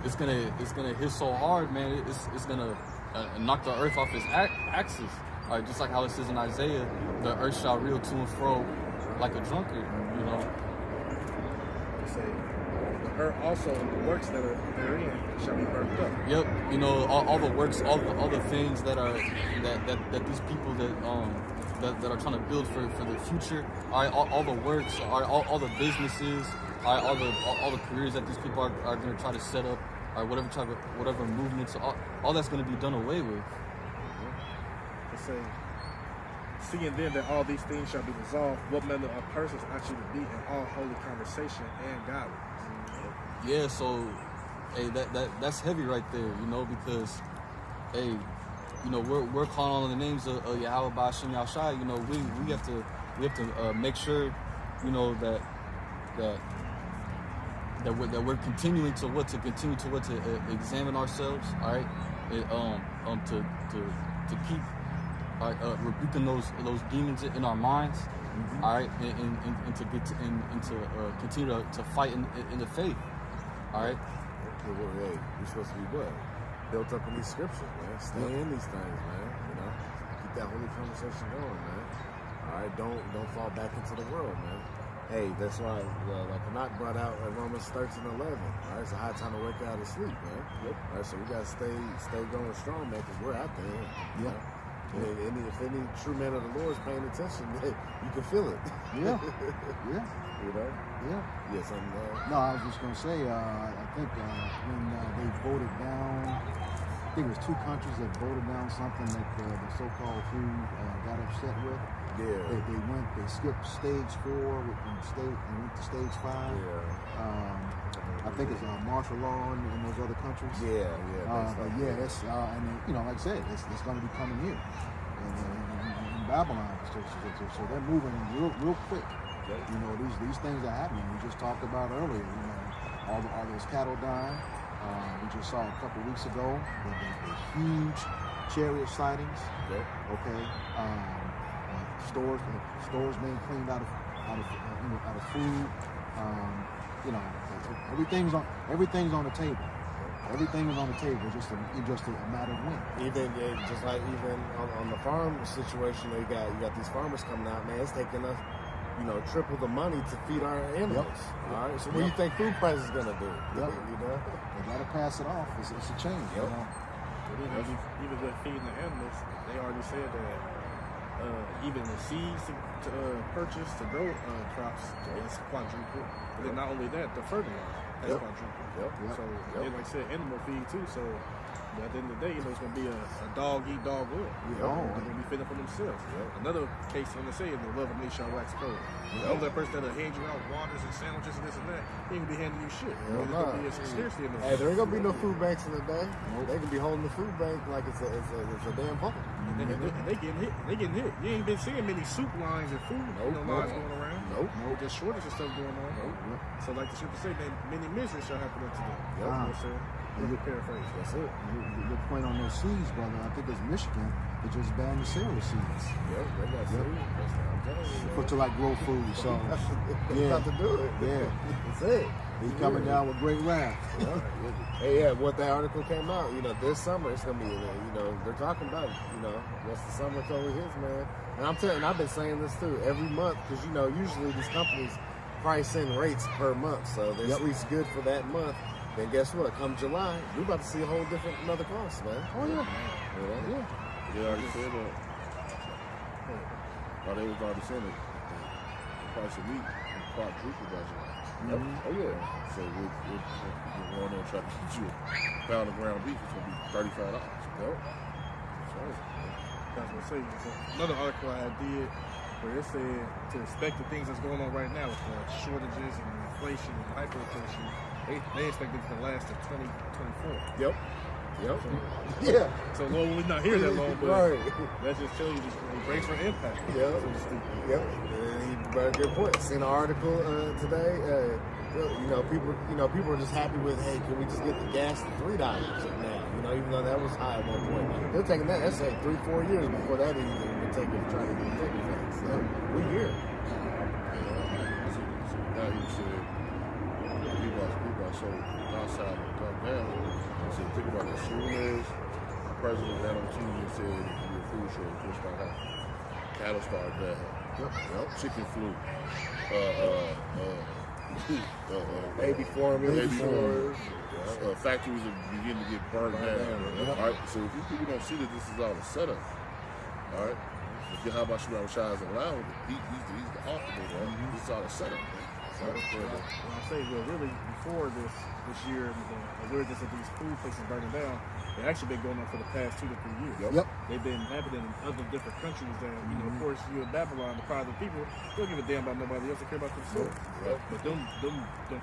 It's gonna hit so hard, man. It's gonna knock the earth off its axis. All right, just like how it says in Isaiah, the earth shall reel to and fro like a drunkard.
Say the earth also and the works that are therein shall be burnt up.
Yep, all the works, all the things that are that these people that are trying to build for the future. All the works, all the businesses, all the careers that these people are going to try to set up, whatever movements, all that's going to be done away with.
To say, seeing then that all these things shall be dissolved, what manner of persons ought you to be in all holy conversation and godliness?
Yeah, so hey, that's heavy right there, because hey, we're calling on the names of Yahweh Ba'ashem Yahushai. We have to make sure, that we're continuing to examine ourselves. All right, to keep rebuking those demons in our minds. All right, and to continue to fight in the faith. All right.
Hey, we're supposed to be what? Built up in these scriptures, man. Stay in these things, man. Keep that holy conversation going, man. All right, don't fall back into the world, man. Hey, that's why, like Anak brought out Romans 13:11. All right, it's a high time to wake out of sleep, man. All right, so we gotta stay going strong, man, because we're out there.
Yeah.
And if any true man of the Lord is paying attention, you can feel it.
Yeah.
Yes,
No, I was just going to say, I think when they voted down, I think it was 2 countries that voted down something that the so-called WHO got upset with.
Yeah.
They skipped stage 4 and went to stage 5.
Yeah.
I think it's martial law in those other countries.
Yeah.
But yeah, that's and then, like I said, it's going to be coming here in Babylon. So they're moving real quick. These things are happening. We just talked about earlier. All those cattle dying. We just saw a couple weeks ago the huge chariot sightings.
Yep.
Okay. Stores being cleaned out of food. Everything's on the table. Everything is on the table. It's just a matter of when.
Even on the farm situation, you got these farmers coming out, man. It's taking us, triple the money to feed our animals. Yep. All right. So what do you think food price is gonna do?
Yep. They gotta pass it off. It's a change.
Yep.
Even with feeding the animals, they already said that even the seeds to purchase to grow crops is quadruple. But then not only that, the fertilizer has quadruple.
Yep.
So like I said, animal feed too. So But at the end of the day, it's going to be a dog eat dog world.
Yeah.
They're going to be fitting for themselves. Another case I'm going to say is the love of me shall wax cold. The only person that'll hand you out waters and sandwiches and this and that, he ain't going to be handing you shit. There's going to be a scarcity in this.
Hey, there ain't gonna be no food banks in the day. They can be holding the food bank like it's a damn park.
And they getting hit. They getting hit. You ain't been seeing many soup lines and food lines going around. There's shortage of stuff going on. So like the scripture say, that many miseries shall happen unto them. You know what I'm saying? Paraphrase.
That's it.
Your point on those seeds, brother, I think it's Michigan. They just banned the sale of seeds.
Yep, they got seeds. I'm telling you.
For to like grow food. So
It's about to do it.
Yeah.
That's it.
He's coming down with great wrath.
Hey, yeah, what that article came out, this summer it's gonna be, they're talking about it, once the summer totally hits, man. And I'm telling you, I've been saying this too every month because usually these companies price in rates per month, so they're at least good for that month. Then guess what? Come July, we're about to see a whole different another cost, man.
Oh yeah.
They already said that. Oh, they was already saying it. The price of meat quadrupled by July.
Oh yeah.
So we're going on trying to get you a pound of ground beef. It's going to be $35.
Yep.
That's what I'm saying. So another article I did where it said to expect the things that's going on right now with the shortages and inflation and hyperinflation, they expect it to last to 2024.
Yep.
So Lord, we're not here that long, but that just tells you the breaks for impact.
Yep. You brought a good point. Seen an article today. People are just happy with, hey, can we just get the gas to $3 now? Even though that was high at one point. They're taking that. That's like 3-4 years before that even would take it, trying to get it effect. So we're here.
Now you said people are so outside and come down. I said, think about it. As soon as the president got on TV and said the food shortage was going to happen, cattle started dying. Chicken flu.
Baby formula.
Factories are beginning to get burned down. All right, so if you people don't see that this is all a setup, all right, how about Shimon Shah's allowing it? He's the author of it. This is all a setup.
When I say, really, before this year, the awareness of these food places burning down, it's actually been going on for the past 2 to 3 years. They've been happening in other different countries. And of course, you in Babylon, the private people don't give a damn about nobody else. They care about themselves. But them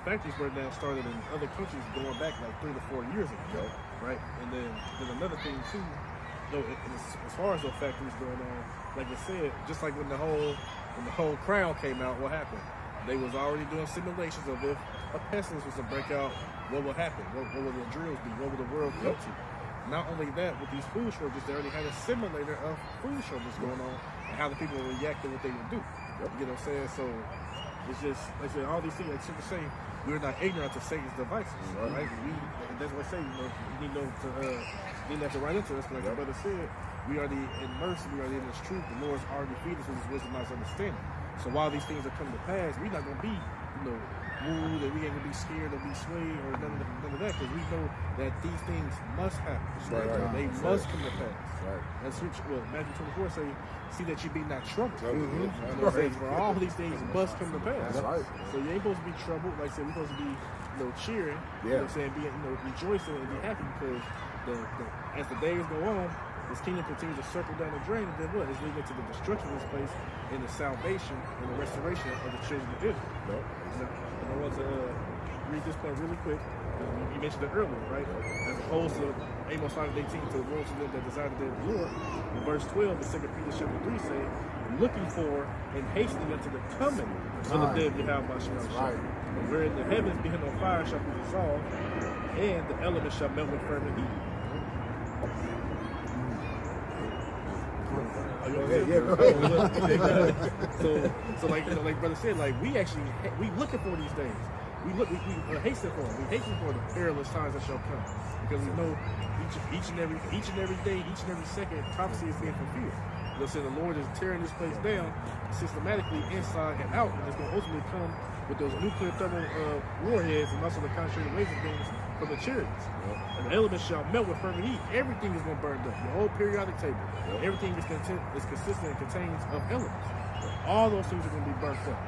factories burning down started in other countries going back like 3 to 4 years ago. Right? And then there's another thing too. As far as those factories going on, like I said, just like when the whole crown came out, what happened? They was already doing simulations of if a pestilence was to break out, what would happen? What would the drills be? What would the world come to? Not only that, with these food shortages, they already had a simulator of food shortages going on and how the people would react to what they would do. You know what I'm saying? So it's just, like I said, all these things, like Super say, we're not ignorant to Satan's devices, right? And that's what I say, you need to have to write into this, but like your brother said, we already immersed, we already in this truth. The Lord's already feeding us with his wisdom and understanding. So while these things are coming to pass, we're not going to be, moved, and we ain't going to be scared or be swayed or none of that, because we know that these things must happen. They must come to pass. That's what Matthew 24 say, see that you be not troubled. For all these things must come to pass. So you ain't supposed to be troubled. Like I said, we're supposed to be cheering, be rejoicing and be happy, because as the days go on, this kingdom continues to circle down the drain, and then what? It's leading to the destruction of this place and the salvation and the restoration of the children of Israel. I want to read this point really quick. You mentioned it earlier, right? As opposed to Amos 5:18, to the world to them that desire the day of the Lord. In verse 12, the 2 Peter chapter 3 say, looking for and hastening unto the coming of the day of Yahweh Shemel. Wherein the heavens being on fire shall be dissolved, and the elements shall melt with fervent heat. So like brother said, like we looking for these days. We hasten for them. We hasten for the perilous times that shall come, because we know each and every day, each and every second, prophecy is being fulfilled. They'll say the Lord is tearing this place down systematically inside and out, and it's going to ultimately come with those nuclear thermal warheads and also the concentrated laser beams from the chariots. And the elements shall melt with fervent heat. Everything is going to burn up. The whole periodic table. Everything is consistent and contains of elements. All those things are going to be burnt up.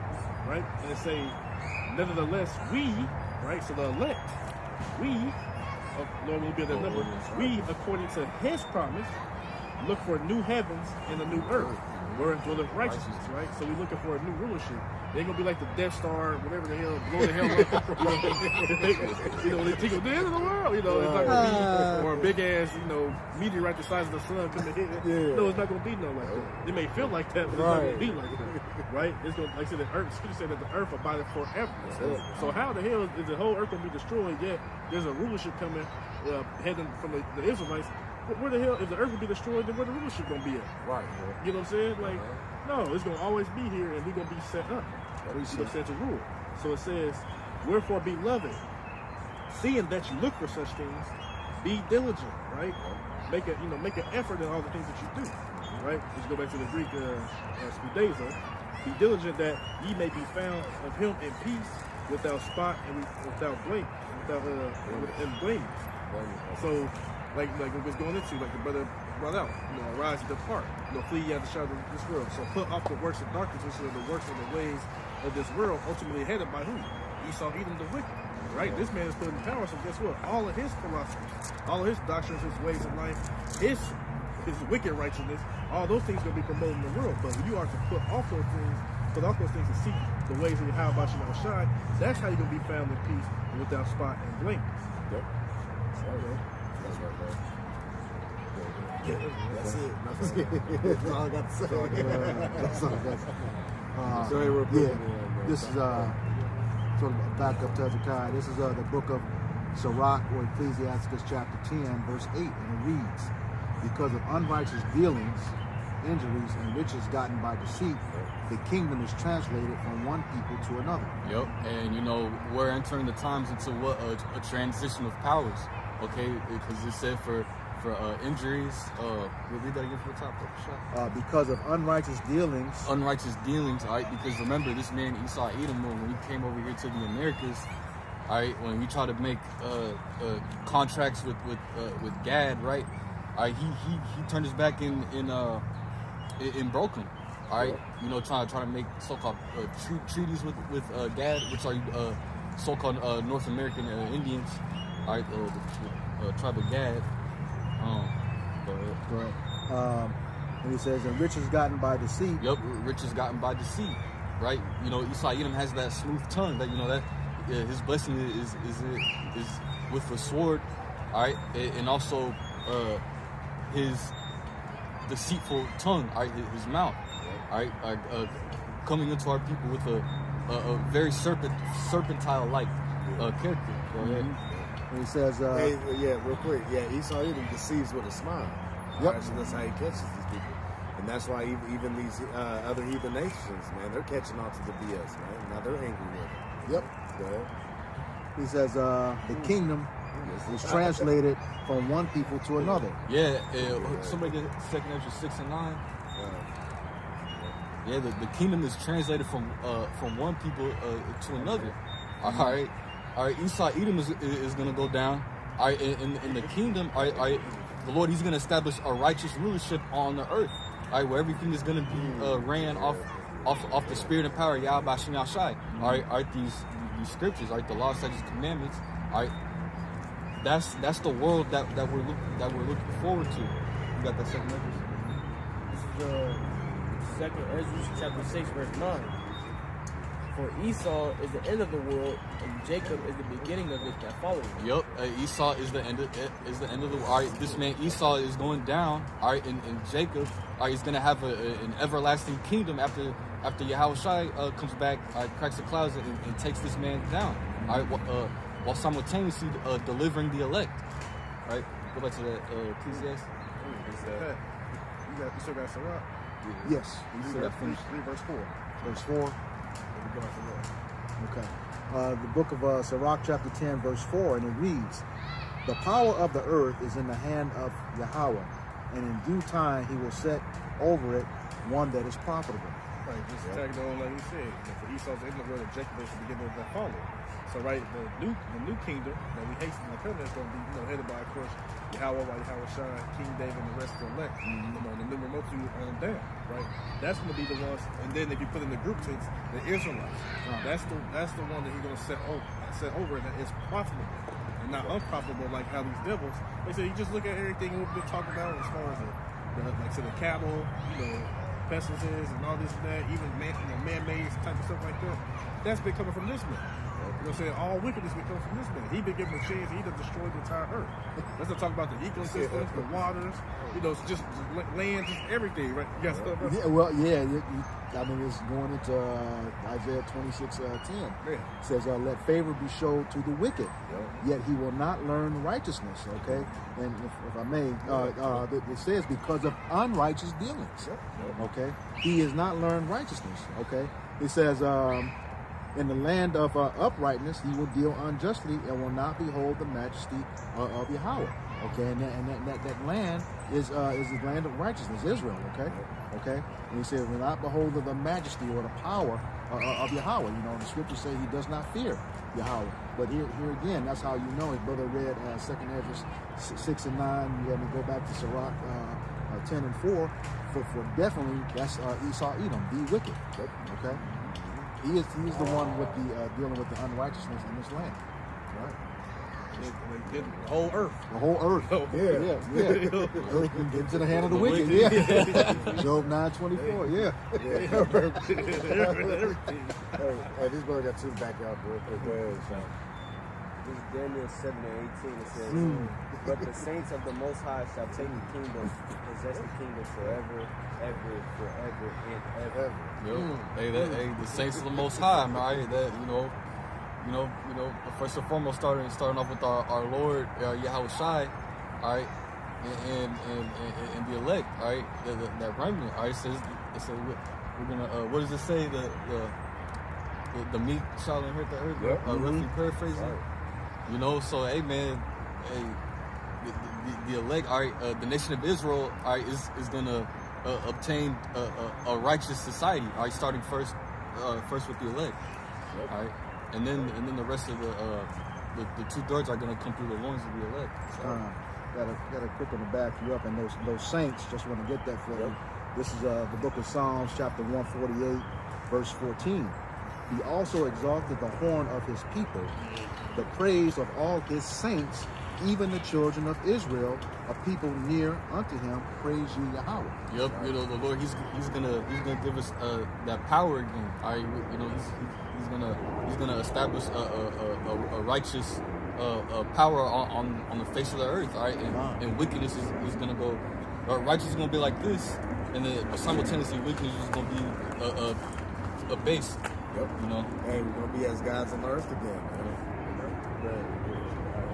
Right? And it say, nevertheless, we, right? So the elect, we Lord will be in their number. We, according to His promise, look for new heavens and a new earth, where dwelleth righteousness, right? So we're looking for a new rulership. They ain't gonna be like the Death Star, whatever the hell, blow the hell up. They think of the end of the world. It's not gonna be or a big ass, meteorite the size of the sun coming hit. No, it's not gonna be no like that. It may feel like that, but it's not gonna be like that, right? It's gonna, like I said, the earth. Scripture said that the earth abideth forever. So how the hell is the whole earth gonna be destroyed? Yet there's a rulership coming, heading from the Israelites. Where the hell, if the earth would be destroyed, then where the rulership gonna be at?
Right.
You know what I'm saying? Like, no, it's gonna always be here, and we're gonna be set up. We're set to rule. So it says, "Wherefore, beloved, seeing that you look for such things, be diligent." Right? Make an effort in all the things that you do. Right? Let's go back to the Greek spudezo. Be diligent that ye may be found of Him in peace, without spot and without blame, and blame. So. Like what was going into, like the brother brought out, arise and depart, flee ye out the shadow of this world. So put off the works of darkness, which are the works of the ways of this world, ultimately headed by who? Esau, Edom, the wicked, right? This man is put in power, so guess what? All of his philosophy, all of his doctrines, his ways of life, his wicked righteousness, all those things are going to be promoted in the world. But when you are to put off those things and seek the ways of how about you now shine, that's how you're going to be found in peace and without spot and blame. Yep.
That's right, bro. That's it. That's all I got to say.
That's all I got to say. This is sort of back up to Hezekiah. This is the book of Sirach, or Ecclesiasticus chapter 10, verse 8, and it reads, "Because of unrighteous dealings, injuries, and riches gotten by deceit, the kingdom is translated from one people to another."
Yep, and we're entering the times into what a transition of powers. Okay, because it said for injuries. We'll read that again from the top.
Because of unrighteous dealings.
Unrighteous dealings. All right, because remember this man Esau Edom, when he came over here to the Americas, all right, when we try to make contracts with Gad, right? All right, he turned his back in broke him. All right, trying to make so-called treaties with Gad, which are so-called North American Indians. All right, the tribe of Gad.
Go ahead. And he says, "And riches gotten by deceit."
Yep, riches gotten by deceit. Right. Esau Edom has that smooth tongue. That that his blessing is with a sword. All right, and also his deceitful tongue. All right, his mouth. All right, coming into our people with a very serpentine-like character. Go ahead.
And he says,
real quick. Esau Edom deceives with a smile.
Yep.
Right, so that's how he catches these people. And that's why even these other heathen nations, man, they're catching on to the BS, man. Now they're angry with it.
Yep.
Go ahead.
He says, the kingdom is translated from one people to another.
Yeah, somebody get 2 Ezra 6 and 9. Yeah, the kingdom is translated from one people to another. All right. Esau Edom is going to go down. All right, in the kingdom, all right, the Lord, He's going to establish a righteous rulership on the earth. All right, where everything is going to be ran off the spirit and power of Yahweh Shem Yahshai. All right, these scriptures, all right, the law, statutes, commandments. All right, that's the world that we're looking forward to. You got that second Ezra?
This is 2 Ezra chapter 6, verse 9. For Esau is the end of the world, and Jacob is the beginning of it that follows.
Yep, Esau is the end of the world. All right, this man Esau is going down. All right, and Jacob, all right, he's gonna have an everlasting kingdom after Yahweh Shai comes back, cracks the clouds, and takes this man down. All right, while simultaneously delivering the elect. All right, go back to that Ecclesiastes.
You still got Sirach?
Yes.
Read verse 4.
Verse 4. Okay. The book of Sirach chapter 10, verse 4, and it reads, "The power of the earth is in the hand of Yahweh, and in due time He will set over it one that is profitable."
Right, just tagging on like you said. For Esau's the end of the world, and Jacob is the beginning of that follow. So right, the new kingdom that we hasten to come is going to be headed by, of course, Yahweh Shai, King David, and the rest of the elect. The numerous multitude on down. Right, that's going to be the ones. And then if you put in the group sense, the Israelites. That's the one that He's going to set over, and that is profitable. And not unprofitable like how these devils. They say you just look at everything we've been talking about as far as the cattle, pestilences and all this and that, even man-made type of stuff like that. That's been coming from this man. You know what I'm saying? All wickedness been coming from this man. He been given a chance. He done destroyed the entire earth. Let's not talk about the ecosystems, the waters, just land, just everything, right? Yes.
Yeah, well, yeah. I mean, it's going into Isaiah 26:10. It says, "Let favor be showed to the wicked, yet he will not learn righteousness." Okay, and if I may, it says because of unrighteous dealings. Okay, he has not learned righteousness. Okay, it says. In the land of uprightness, he will deal unjustly and will not behold the majesty of Yahweh. Okay, and that land is the land of righteousness, Israel. Okay. And he said, will not behold the majesty or the power of Yahweh. The scriptures say he does not fear Yahweh. But here again, that's how you know. His brother read 2 Ezra 6 and 9. You let me go back to Sirach 10 and 4. For definitely, that's Esau, Edom, the wicked. Okay. He is the one with the dealing with the unrighteousness in this land, right?
The whole earth.
The whole earth. Yeah. Earth can get into the hand of the wicked. Yeah. Job 9:24. Yeah.
Everything. Hey, this brother got two backyard real quick. Go ahead, Sean.
This is Daniel 7 and 18. It says, "But the saints of the Most High shall take the kingdom, possess the kingdom forever, ever, and ever."
Hey, the saints of the Most High, right? That first and foremost, starting off with our Lord Yahweh Shai, all right, and the elect, all right, that remnant, all right. It says we're gonna. What does it say? The meek shall inherit the earth. Roughly paraphrasing. So hey man, the elect, all right, the nation of Israel, all right, is gonna obtain a righteous society, all right, starting first with the elect, all right, and then the rest of the 2/3 are gonna come through the loins of the elect.
Gotta quick on to back you up, and those saints, just want to get that for you. This is the book of Psalms, chapter 148, verse 14. He also exalted the horn of his people, the praise of all his saints, even the children of Israel, a people near unto him. Praise you, Yahweh.
Yep, right. The Lord, he's gonna give us that power again. All right, he's gonna establish a righteous power on the face of the earth. All right, and wickedness is gonna go. Righteousness is gonna be like this, and then simultaneously wickedness is gonna be a base.
Yep. Hey, we're gonna be as gods on earth again.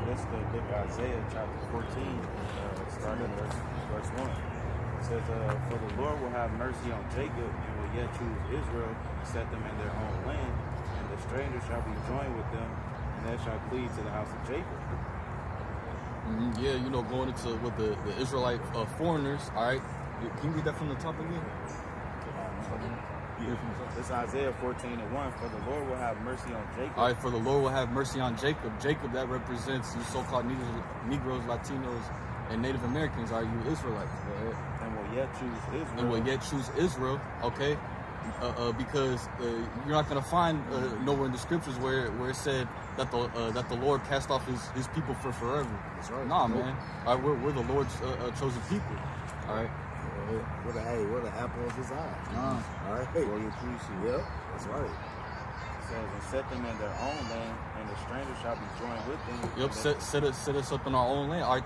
That's the book of Isaiah, chapter 14, starting at verse 1. It says, "For the Lord will have mercy on Jacob and will yet choose Israel, and set them in their own land, and the stranger shall be joined with them, and they shall cleave to the house of Jacob."
Yeah, going into with the Israelite foreigners. All right, can you read that from the top again?
It's Isaiah 14 and 1. "For the Lord will have mercy on Jacob."
All right, for the Lord will have mercy on Jacob. Jacob, that represents you so-called Negroes, Latinos, and Native Americans. Are you Israelites?
And will yet choose Israel.
And will yet choose Israel. Okay, because you're not going to find nowhere in the scriptures where it said that the Lord cast off his people for forever.
That's right.
Nah, man. All right, we're the Lord's chosen people. All right.
We're the apple of his eye. All right.
Royal priesthood.
Yep, that's right.
It says, "And set them in their own land, and the stranger shall be joined with them."
Yep, set us up in our own land. All right,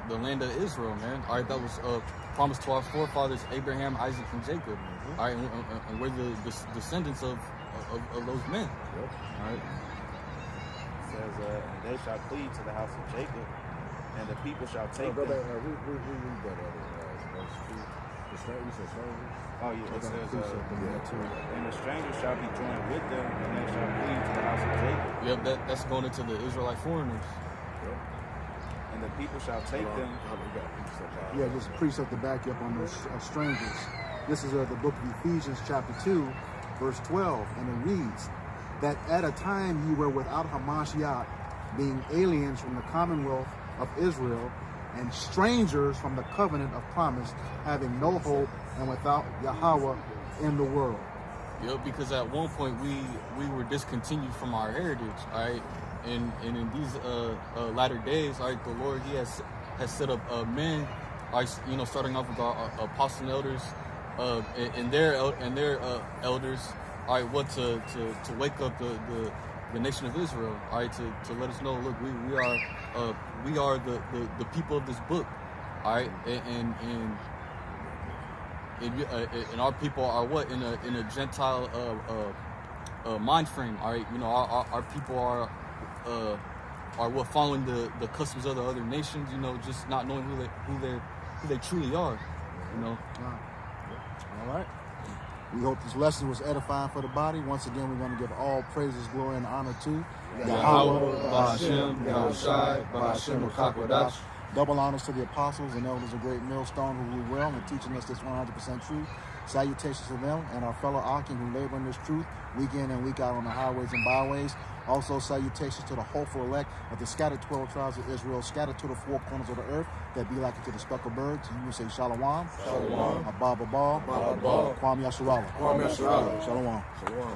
the land of Israel, man. All right, that was promised to our forefathers Abraham, Isaac, and Jacob. All right, and we're the descendants of those men.
Yep.
All right.
It says, "And they shall cleave to the house of Jacob, and the people shall take
Go
them."
back. Read that verse 2. You said strangers?
Oh yeah, it says,
And
"And the stranger shall be joined with them, and they shall cleave to the house of Jacob."
Yep, that's going into the Israelite foreigners.
Yep.
"And the people shall take them."
Yeah, just precept to back you up on those strangers. This is the book of Ephesians, chapter 2, verse 12, and it reads, "That at a time you were without Hamashiach, being aliens from the commonwealth of Israel, and strangers from the covenant of promise, having no hope and without Yahweh in the world."
Yep, because at one point we were discontinued from our heritage, all right? in these latter days, all right, the Lord, He has set up men, all right, you know, starting off with our apostles and elders, and their elders, all right, what to wake up the nation of Israel, all right, to let us know, look, we are the people of this book, all right, and our people are what in a Gentile mind frame, all right, you know, our people are what following the customs of the other nations, you know, just not knowing who they truly are, you know.
All right. We hope this lesson was edifying for the body. Once again, we're going to give all praises, glory, and honor to
Yahweh, Ba'ashem, Yahushai, Ba'ashem, U'Chakodash.
Double honors to the apostles and elders of Great Millstone who rule well and teaching us this 100% truth. Salutations to them and our fellow Akim who labor in this truth week in and week out on the highways and byways. Also, salutations to the hopeful elect of the scattered 12 tribes of Israel, scattered to the four corners of the earth, that be like unto the speckled birds. You will say Shalom,
Shalom,
Abba, Kwam Yasharala,
Kwam Yasharala,
Shalom.
Shalom.